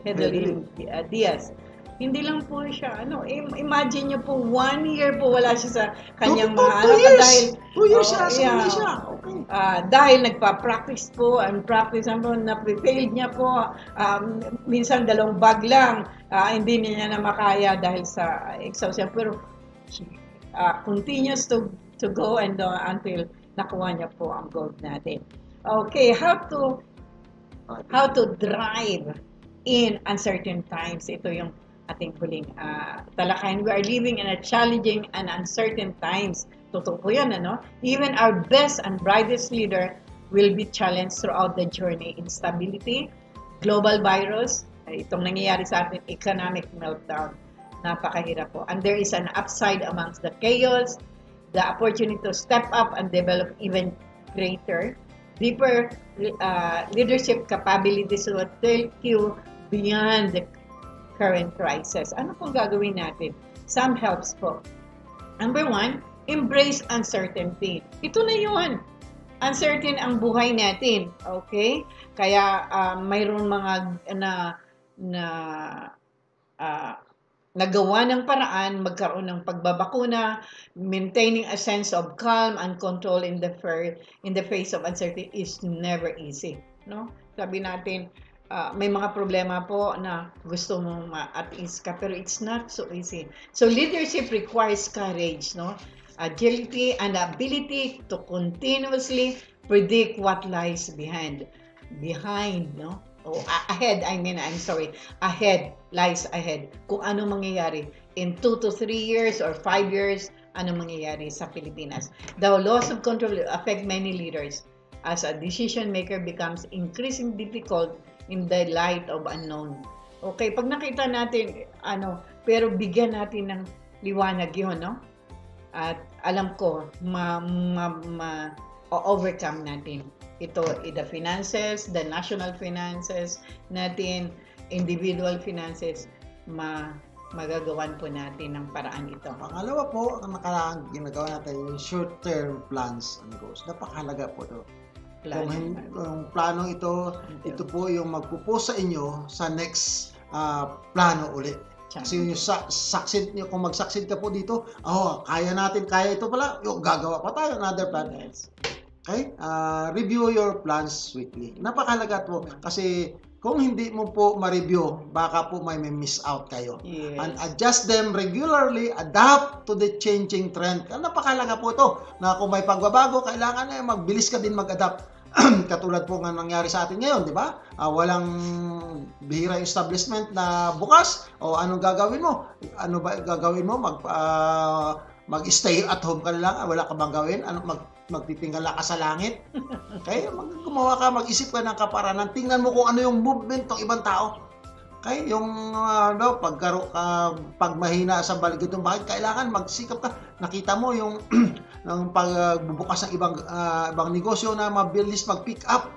Hedelin Diaz. Hindi lang po siya, imagine niyo po, 1 year po wala siya sa kanyang mga
dahil 2 years siya, okay.
Dahil nagpa-practice po, na-failed niya po, minsan 2 bag lang, hindi niya na makaya dahil sa exhaustion, pero continues to go and until nakuha niya po ang gold natin. Okay, how to drive in uncertain times. Ito yung ating huling talakayan. We are living in a challenging and uncertain times. Totoo po yan, Even our best and brightest leader will be challenged throughout the journey. Instability, global virus, itong nangyayari sa atin, economic meltdown. Napakahirap po. And there is an upside amongst the chaos, the opportunity to step up and develop even greater, deeper leadership capabilities will take you beyond the current crisis. Ano pong gagawin natin? Some helps po. Number 1, embrace uncertainty. Ito na yun. Uncertain ang buhay natin. Okay? Kaya mayroon mga nagawa ng paraan, magkaroon ng pagbabakuna, maintaining a sense of calm and control in the face of uncertainty is never easy. No? Sabi natin, may mga problema po na gusto mong at ease ka, pero it's not so easy. So leadership requires courage, agility and ability to continuously predict what lies behind, ahead lies ahead. Kung ano mangyayari in 2 to 3 years or 5 years ano mangyayari sa Pilipinas. The loss of control will affect many leaders as a decision maker becomes increasingly difficult in the light of unknown. Okay, pag nakita natin, pero bigyan natin ng liwanag yun, no? At alam ko, overcome natin. Ito, the finances, the national finances natin, individual finances, magagawan po natin ng paraan ito.
Pangalawa po, ang ginagawa natin yung short-term plans and goals. Napakahalaga po ito. Kung planong ito po yung magpupo sa inyo sa next plano ulit. Kasi yung succeed niyo, kung mag-succeed ka po dito, kaya ito pala, gagawa pa tayo another plan. Okay? Review your plans weekly. Napakahalaga po kasi kung hindi mo po ma-review, baka po may miss out kayo.
Yes.
And adjust them regularly, adapt to the changing trend. Napakahalaga po ito na kung may pagbabago, kailangan magbilis ka din mag-adapt. Katulad po nga nangyari sa atin ngayon, di ba? Walang bihira establishment na bukas. Anong gagawin mo? Ano ba gagawin mo? Mag-stay at home ka lang? Wala ka bang gawin? Magtitingala ka sa langit? Okay? Gumawa ka, mag-isip ka ng kaparanan. Tingnan mo kung ano yung movement ng ibang tao. Okay? Yung pag mahina sa baligid ng bakit, kailangan magsikap ka. Nakita mo yung ng pagbubukas ng ibang negosyo na mabilis mag-pick up.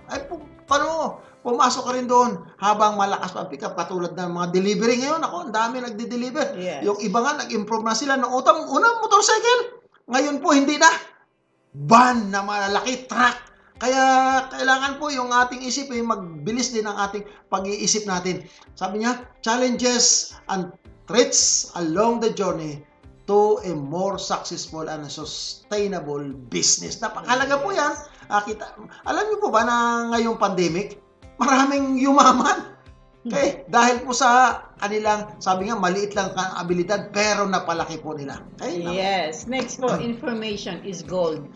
Paano? Pumasok ka rin doon habang malakas pa pick up. Katulad ng mga delivery ngayon. Ang dami nagde-deliver.
Yes.
Yung iba nga, nag-improve na sila ng unang motorcycle. Ngayon po, hindi na. Van na malalaki, truck. Kaya kailangan po yung ating isip, magbilis din ang ating pag-iisip natin. Sabi niya, challenges and threats along the journey to a more successful and sustainable business. Napakahalaga po yan. Alam niyo po ba na ngayong pandemic, maraming yumaman? Okay? Dahil po sa kanilang, sabi nga, maliit lang ang abilidad, pero napalaki po nila. Okay?
Yes. Next po, information is gold.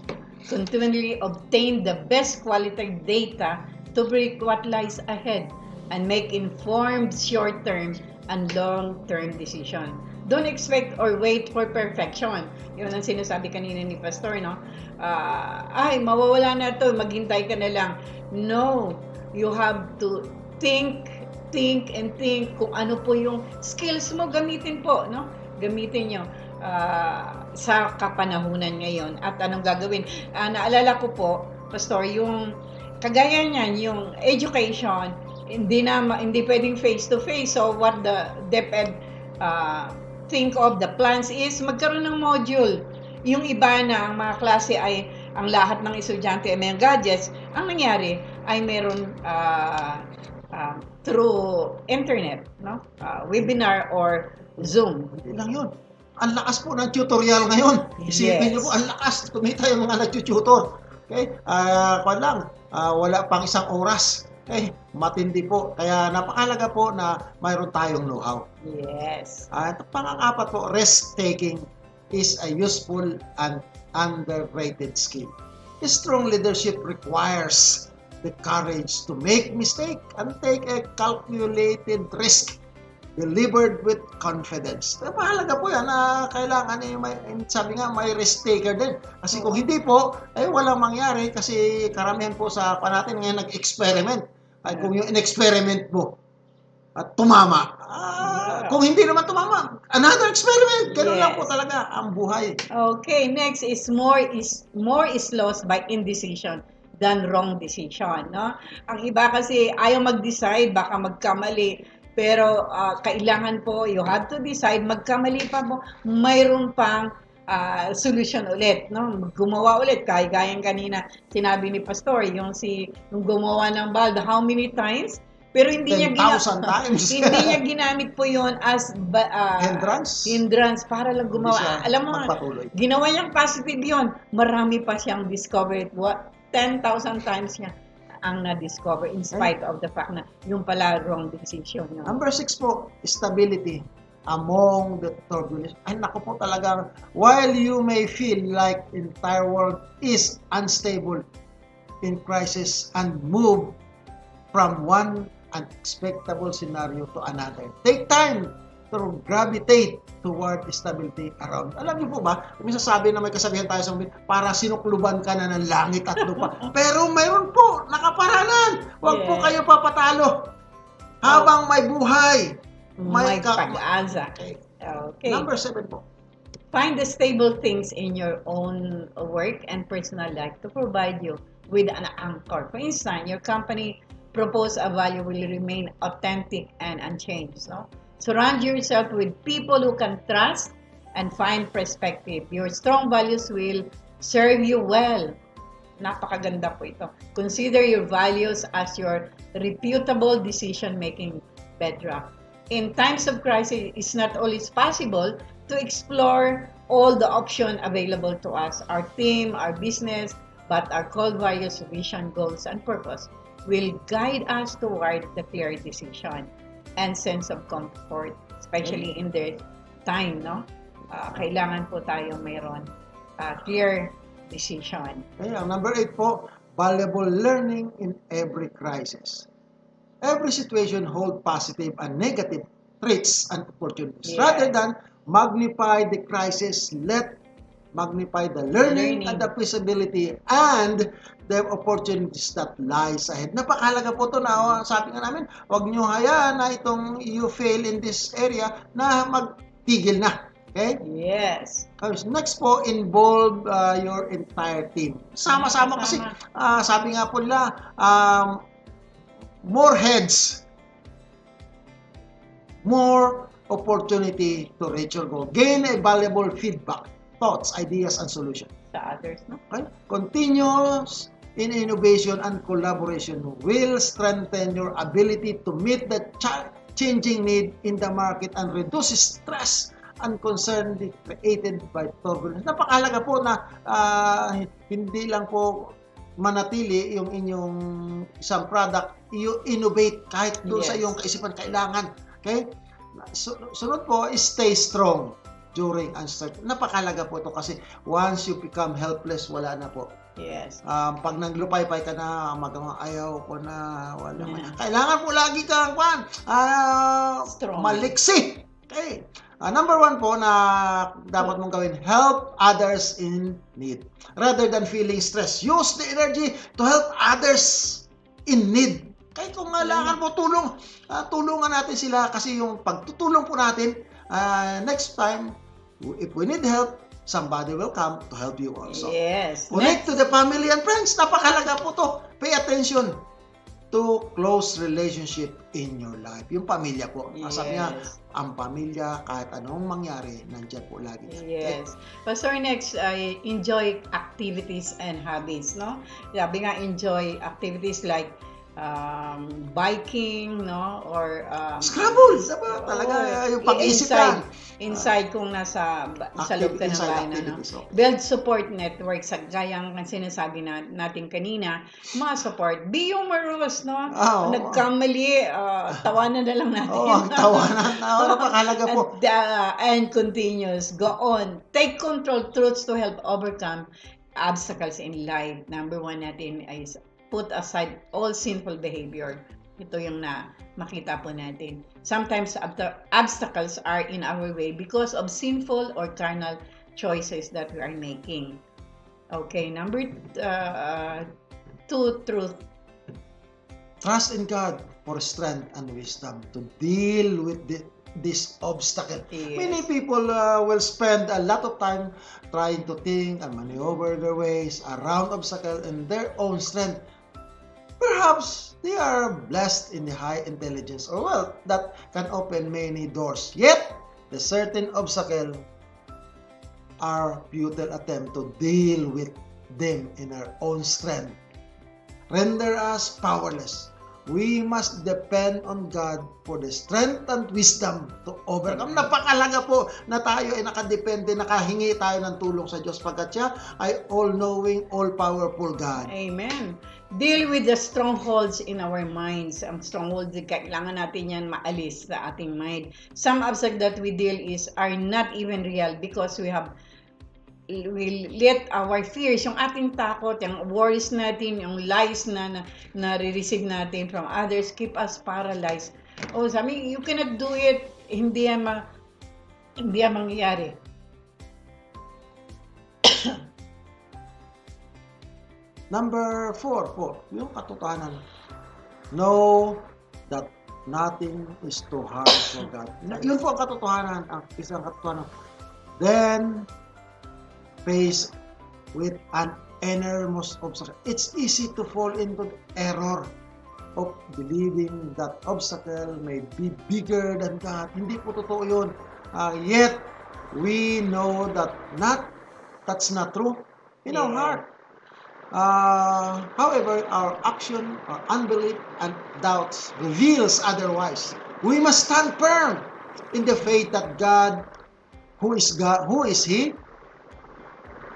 Continually obtain the best quality data to predict what lies ahead and make informed short-term and long-term decision. Don't expect or wait for perfection. Yun ang sinasabi kanina ni Pastor, no? Mawawala na to, maghintay ka na lang. No, you have to think kung ano po yung skills mo, gamitin po, no? Gamitin nyo sa kapanahunan ngayon at anong gagawin. Naalala ko po, Pastor, yung kagaya niyan, yung education, hindi pwedeng face-to-face. So what the DepEd think of the plans is magkaroon ng module. Yung iba na ang mga klase ay ang lahat ng estudyante ay may gadgets. Ang nangyari ay meron through internet, no? Webinar or Zoom.
Lang yun. Ang lakas po ng tutorial ngayon. Isipin niyo po, ang lakas. Kumita yung mga nag-tutor. Okay? Wala pang isang oras. Okay? Matindi po. Kaya napakalaga po na mayroon tayong know-how.
Yes.
At pang-apat po, risk-taking is a useful and underrated skill. Strong leadership requires the courage to make mistake and take a calculated risk delivered with confidence. Mahalaga po yan na kailangan sabi nga may risk taker din. Kasi kung hindi po, walang mangyari kasi karamihan po sa natin ngayon nag-experiment. Kung yung in-experiment mo at tumama, kung hindi naman tumama, another experiment. Ganun lang po talaga ang buhay.
Okay, next is more is lost by indecision than wrong decision, no? Ang iba kasi ayaw mag-decide, baka magkamali. Pero kailangan po, you have to decide, magkamali pa mo, mayroon pang solution ulit, no? Gumawa ulit, gayang kanina sinabi ni Pastor, yung gumawa ng bulb, how many times? Pero hindi niya
times.
Hindi niya ginamit po yon as hindrance para lang gumawa. Alam mo, ginawa niyang positive yon. Marami pa siyang discovered. 10,000 times niya ang na-discover in spite of the fact na yung pala wrong decision. No?
Number 6 po, stability among the turbulence. Ay, naku po talaga, while you may feel like entire world is unstable in crisis and move from one unexpected scenario to another. Take time to gravitate toward stability around. Alam niyo po ba, kung sasabi na may kasabihan tayo sa mga, para sinukluban ka na ng langit at lupa. Pero mayroon po, nakaparanan. Huwag po kayo papatalo. Habang may buhay,
may pag-asa.
Okay.
Okay.
Number 7 po.
Find the stable things in your own work and personal life to provide you with an anchor. For instance, your company propose a value will remain authentic and unchanged. No? Surround yourself with people who can trust and find perspective. Your strong values will serve you well. Napakaganda po ito. Consider your values as your reputable decision-making bedrock. In times of crisis, it's not always possible to explore all the options available to us, our team, our business, but our core values, vision, goals, and purpose will guide us toward the clear decision and sense of comfort, especially in the time, no? Kailangan po tayo mayroon clear decision.
Okay, number 8 po, valuable learning in every crisis. Every situation holds positive and negative traits and opportunities.
Yes.
Rather than magnify the crisis, let magnify the learning and the possibility and the opportunities that lies ahead. Napakahalaga po ito na sabi nga namin, huwag nyo hayaan na itong you fail in this area na magtigil na. Okay?
Yes.
Next po, involve your entire team. Sama-sama kasi, sabi nga po nila, more heads, more opportunity to reach your goal. Gain a valuable feedback, thoughts, ideas, and solutions.
Sa others, no?
Okay? Continuous in innovation and collaboration will strengthen your ability to meet the changing need in the market and reduce stress and concern created by turbulence. Napakahalaga po na hindi lang po manatili yung inyong isang product, you innovate kahit doon sa iyong kaisipan kailangan. Okay? Sunod po is stay strong during uncertainty. Napakahalaga po ito kasi once you become helpless, wala na po.
Yes.
Pag naglupay-pay ka na, ayaw ko na, wala na. Kailangan po lagi kang maliksi. Okay. Number 1 po na dapat mong gawin, help others in need. Rather than feeling stress, use the energy to help others in need. Kahit kung kailangan po tulungan natin sila kasi yung pagtutulong po natin, next time, if we need help, somebody will come to help you also.
Yes.
Connect to the family and friends. Napakahalaga po to. Pay attention to close relationship in your life. Yung pamilya po.
Yes.
Sabi nga, ang pamilya, kahit anong mangyari, nandiyan po lagi.
Yes. Pastor, next, enjoy activities and hobbies, no? Sabi nga, enjoy activities like biking, no? Or
Scrabble! Diba? Talaga yung pag-iisip lang.
Inside kung nasa sa loob ka ng bahay na, no? Build support network sa gayang sinasabi natin kanina, mga support. Be humorous, no? Nagkamali, tawanan na lang natin.
Tawanan. Napakahalaga po.
And continuous. Go on. Take control, truths to help overcome obstacles in life. Number 1 natin is put aside all sinful behavior. Ito yung makita po natin. Sometimes obstacles are in our way because of sinful or carnal choices that we are making. Okay, number 2, truth.
Trust in God for strength and wisdom to deal with this obstacle.
Yes.
Many people will spend a lot of time trying to think and maneuver their ways around obstacles in their own strength. Perhaps they are blessed in the high intelligence or wealth that can open many doors. Yet, the certain obstacle are futile attempt to deal with them in our own strength. Render us powerless. We must depend on God for the strength and wisdom to overcome. Napakalaga po na tayo ay nakadepende, nakahingi tayo ng tulong sa Diyos pagkat siya ay all-knowing, all-powerful God.
Amen. Deal with the strongholds in our minds. Ang strongholds, kailangan natin yan maalis sa ating mind. Some obstacles that we deal are not even real because we let our fears, yung ating takot, yung worries natin, yung lies na re-receive natin from others, keep us paralyzed. Oh, sabi, you cannot do it. hindi yan mangyayari.
Number 4 po, yung katotohanan. Know that nothing is too hard for God. Yun po ang katotohanan, ang isang katotohanan. Then, face with an enormous obstacle. It's easy to fall into the error of believing that obstacle may be bigger than God. Hindi po totoo yun. Yet, we know that that's not true in our heart. However, our action, our unbelief, and doubts reveals otherwise. We must stand firm in the faith that God, who is He?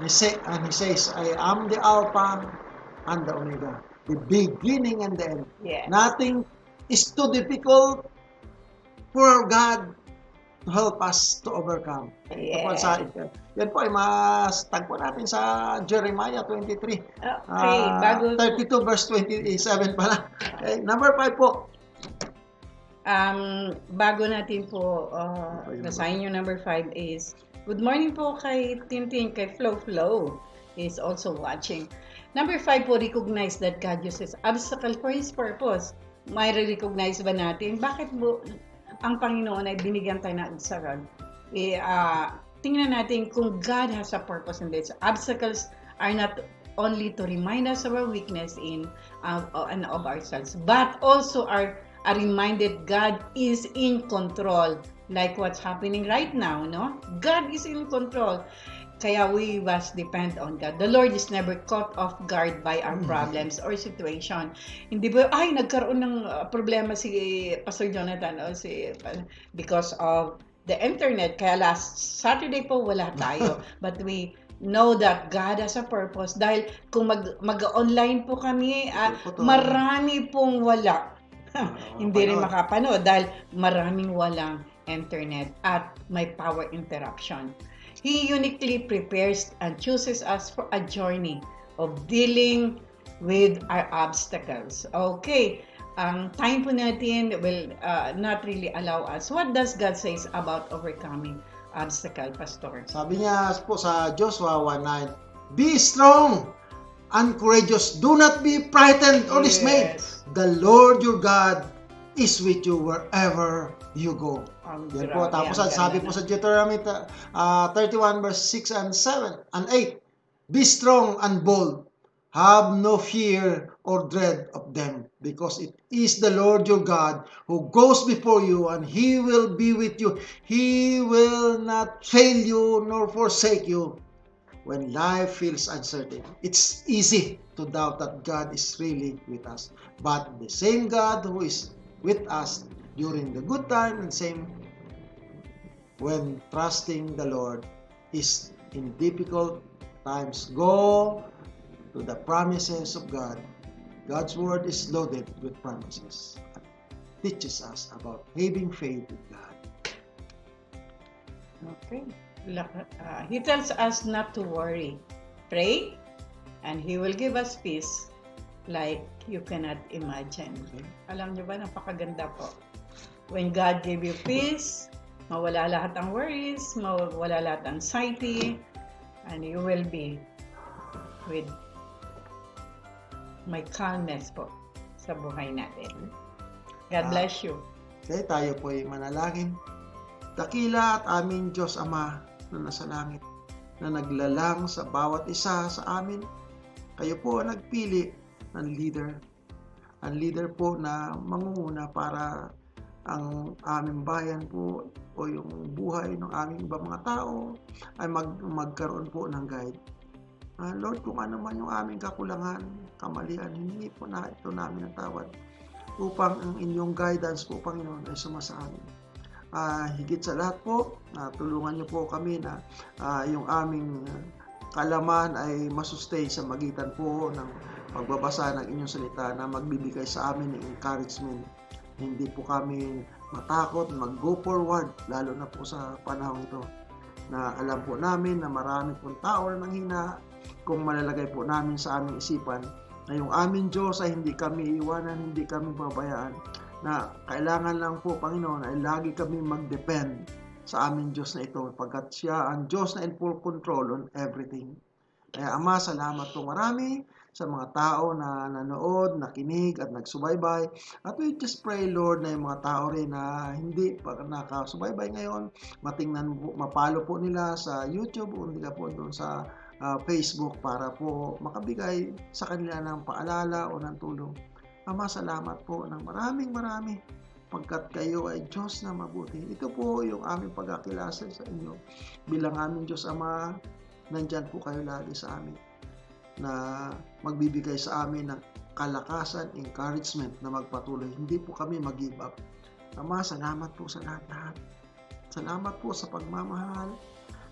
He says, I am the Alpha and the Omega, the beginning and the end.
Yes.
Nothing is too difficult for God to help us to overcome.
Yes.
Yan po ay mas tagpo natin sa Jeremiah 23.
Okay,
32 verse 27 pala. Okay, number 5 po.
Bago natin po basahin yung number 5 is, good morning po kay Tintin, kay Flo is also watching. Number 5 po, recognize that God uses obstacle for His purpose. May recognize ba natin? Bakit po ang Panginoon ay binigyan tayo ng obstacle? Tingnan natin kung God has a purpose in this. Obstacles are not only to remind us of our weakness and of ourselves, but also are reminded God is in control. Like what's happening right now, no? God is in control. Kaya we must depend on God. The Lord is never caught off guard by our problems or situation. Hindi ba, nagkaroon ng problema si Pastor Jonathan because of the internet. Kaya last Saturday po wala tayo. But we know that God has a purpose. Dahil kung mag-online po kami, marami pong wala. Hindi rin makapanood dahil maraming walang internet at may power interruption. He uniquely prepares and chooses us for a journey of dealing with our obstacles. Okay, ang time po natin will not really allow us. What does God say about overcoming obstacle, Pastor?
Sabi niya po sa Joshua 1:9, be strong and courageous. Do not be frightened or dismayed. The Lord your God is with you wherever you go. Yan po. Tapos sabi po sa Deuteronomy 31 verse 6 and 7 and 8, be strong and bold. Have no fear or dread of them, because it is the Lord your God who goes before you, and He will be with you. He will not fail you nor forsake you. When life feels uncertain, it's easy to doubt that God is really with us. But the same God who is with us during the good time and same when trusting the Lord is in difficult times. Go to the promises of God. God's word is loaded with promises. It teaches us about having faith in God.
Okay. He tells us not to worry. Pray, and He will give us peace like you cannot imagine.
Okay.
Alam niyo ba, napakaganda po. When God gave you peace, mawala lahat ang worries, mawala lahat ang anxiety, and you will be with may calmness po sa buhay natin. God bless you.
Okay, tayo po ay manalangin. Dakila at aming Diyos Ama na nasa langit, na naglalang sa bawat isa sa amin. Kayo po ang nagpili ng leader. Ang leader po na mangunguna para ang aming bayan po o yung buhay ng aming ibang mga tao ay magkaroon po ng guide. Lord, kung ano man yung aming kakulangan, kamalian, hindi po na ito namin ang tawad upang ang inyong guidance po, Panginoon, ay sumasa amin. Higit sa lahat po, tulungan niyo po kami na yung aming kalaman ay masustain sa magitan po ng pagbabasa ng inyong salita na magbibigay sa amin ng encouragement. Hindi po kami matakot, mag-go forward, lalo na po sa panahon ito na alam po namin na marami pong tao na nanghina kung malalagay po namin sa aming isipan na yung aming Diyos ay hindi kami iiwanan, hindi kami babayaan. na kailangan lang po, Panginoon, ay lagi kami mag-depend sa aming Diyos na ito, pagkat siya ang Diyos na in full control on everything. Kaya Ama, salamat po marami sa mga tao na nanood, nakinig at nagsubaybay. At we just pray, Lord, na yung mga tao rin na hindi pa nakasubaybay ngayon, matingnan po, mapalo po nila sa YouTube o nila po doon sa Facebook para po makabigay sa kanila ng paalala o ng tulong. Ama, salamat po ng maraming pagkat kayo ay Diyos na mabuti. Ito po yung aming pagkakilala sa inyo. Bilang aming Diyos Ama, nandyan po kayo lagi sa amin na magbibigay sa amin ng kalakasan, encouragement na magpatuloy. Hindi po kami mag-give up. Ama, salamat po sa lahat-lahat. Salamat po sa pagmamahal,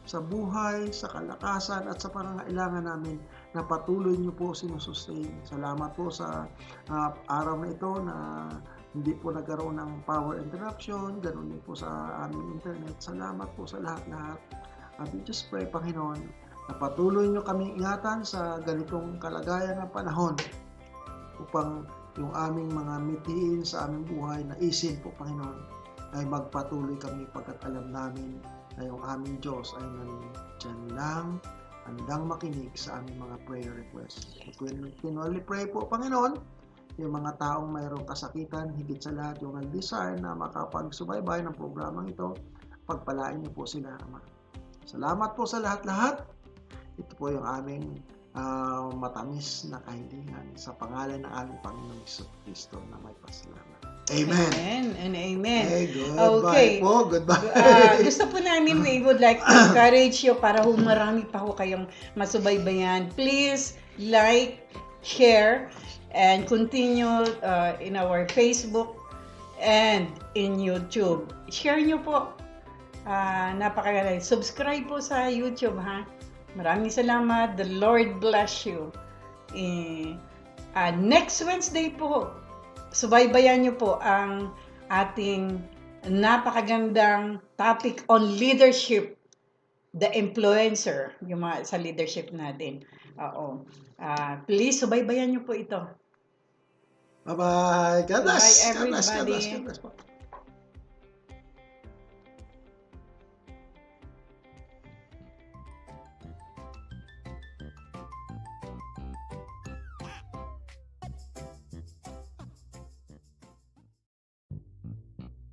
sa buhay, sa kalakasan at sa pangangailangan namin na patuloy niyo po sinusustain. Salamat po sa araw na ito na hindi po nagkaroon ng power interruption, ganoon din po sa aming internet. Salamat po sa lahat-lahat. At we just pray, Panginoon, na patuloy nyo kami ingatan sa ganitong kalagayan ng panahon upang yung aming mga mitiin sa aming buhay na isin po, Panginoon, ay magpatuloy kami pagkat alam namin na yung aming Diyos ay nandyan lang, handang makinig sa aming mga prayer requests. Continually pray po, Panginoon, yung mga taong mayroong kasakitan, higit sa lahat yung nag-desire na makapagsubaybay ng programang ito, pagpalain niyo po sila, Ama. Salamat po sa lahat-lahat. Ito po yung aming matamis na kahilingan sa pangalan ng aming Panginoong Kristo na may pasalamat. Amen.
Amen and amen.
Hey, goodbye po. Goodbye.
Gusto po namin, we would like to encourage you para marami pa ho kayong masubaybayan. Please like, share, and continue in our Facebook and in YouTube. Share nyo po. Napakaganda. Subscribe po sa YouTube, ha? Maraming salamat. The Lord bless you. Next Wednesday po, subaybayan nyo po ang ating napakagandang topic on leadership, the influencer, yung mga sa leadership natin. Please, subaybayan nyo po ito.
Bye-bye. God bless.
Bye,
God bless. God
everybody.
bless. God bless po.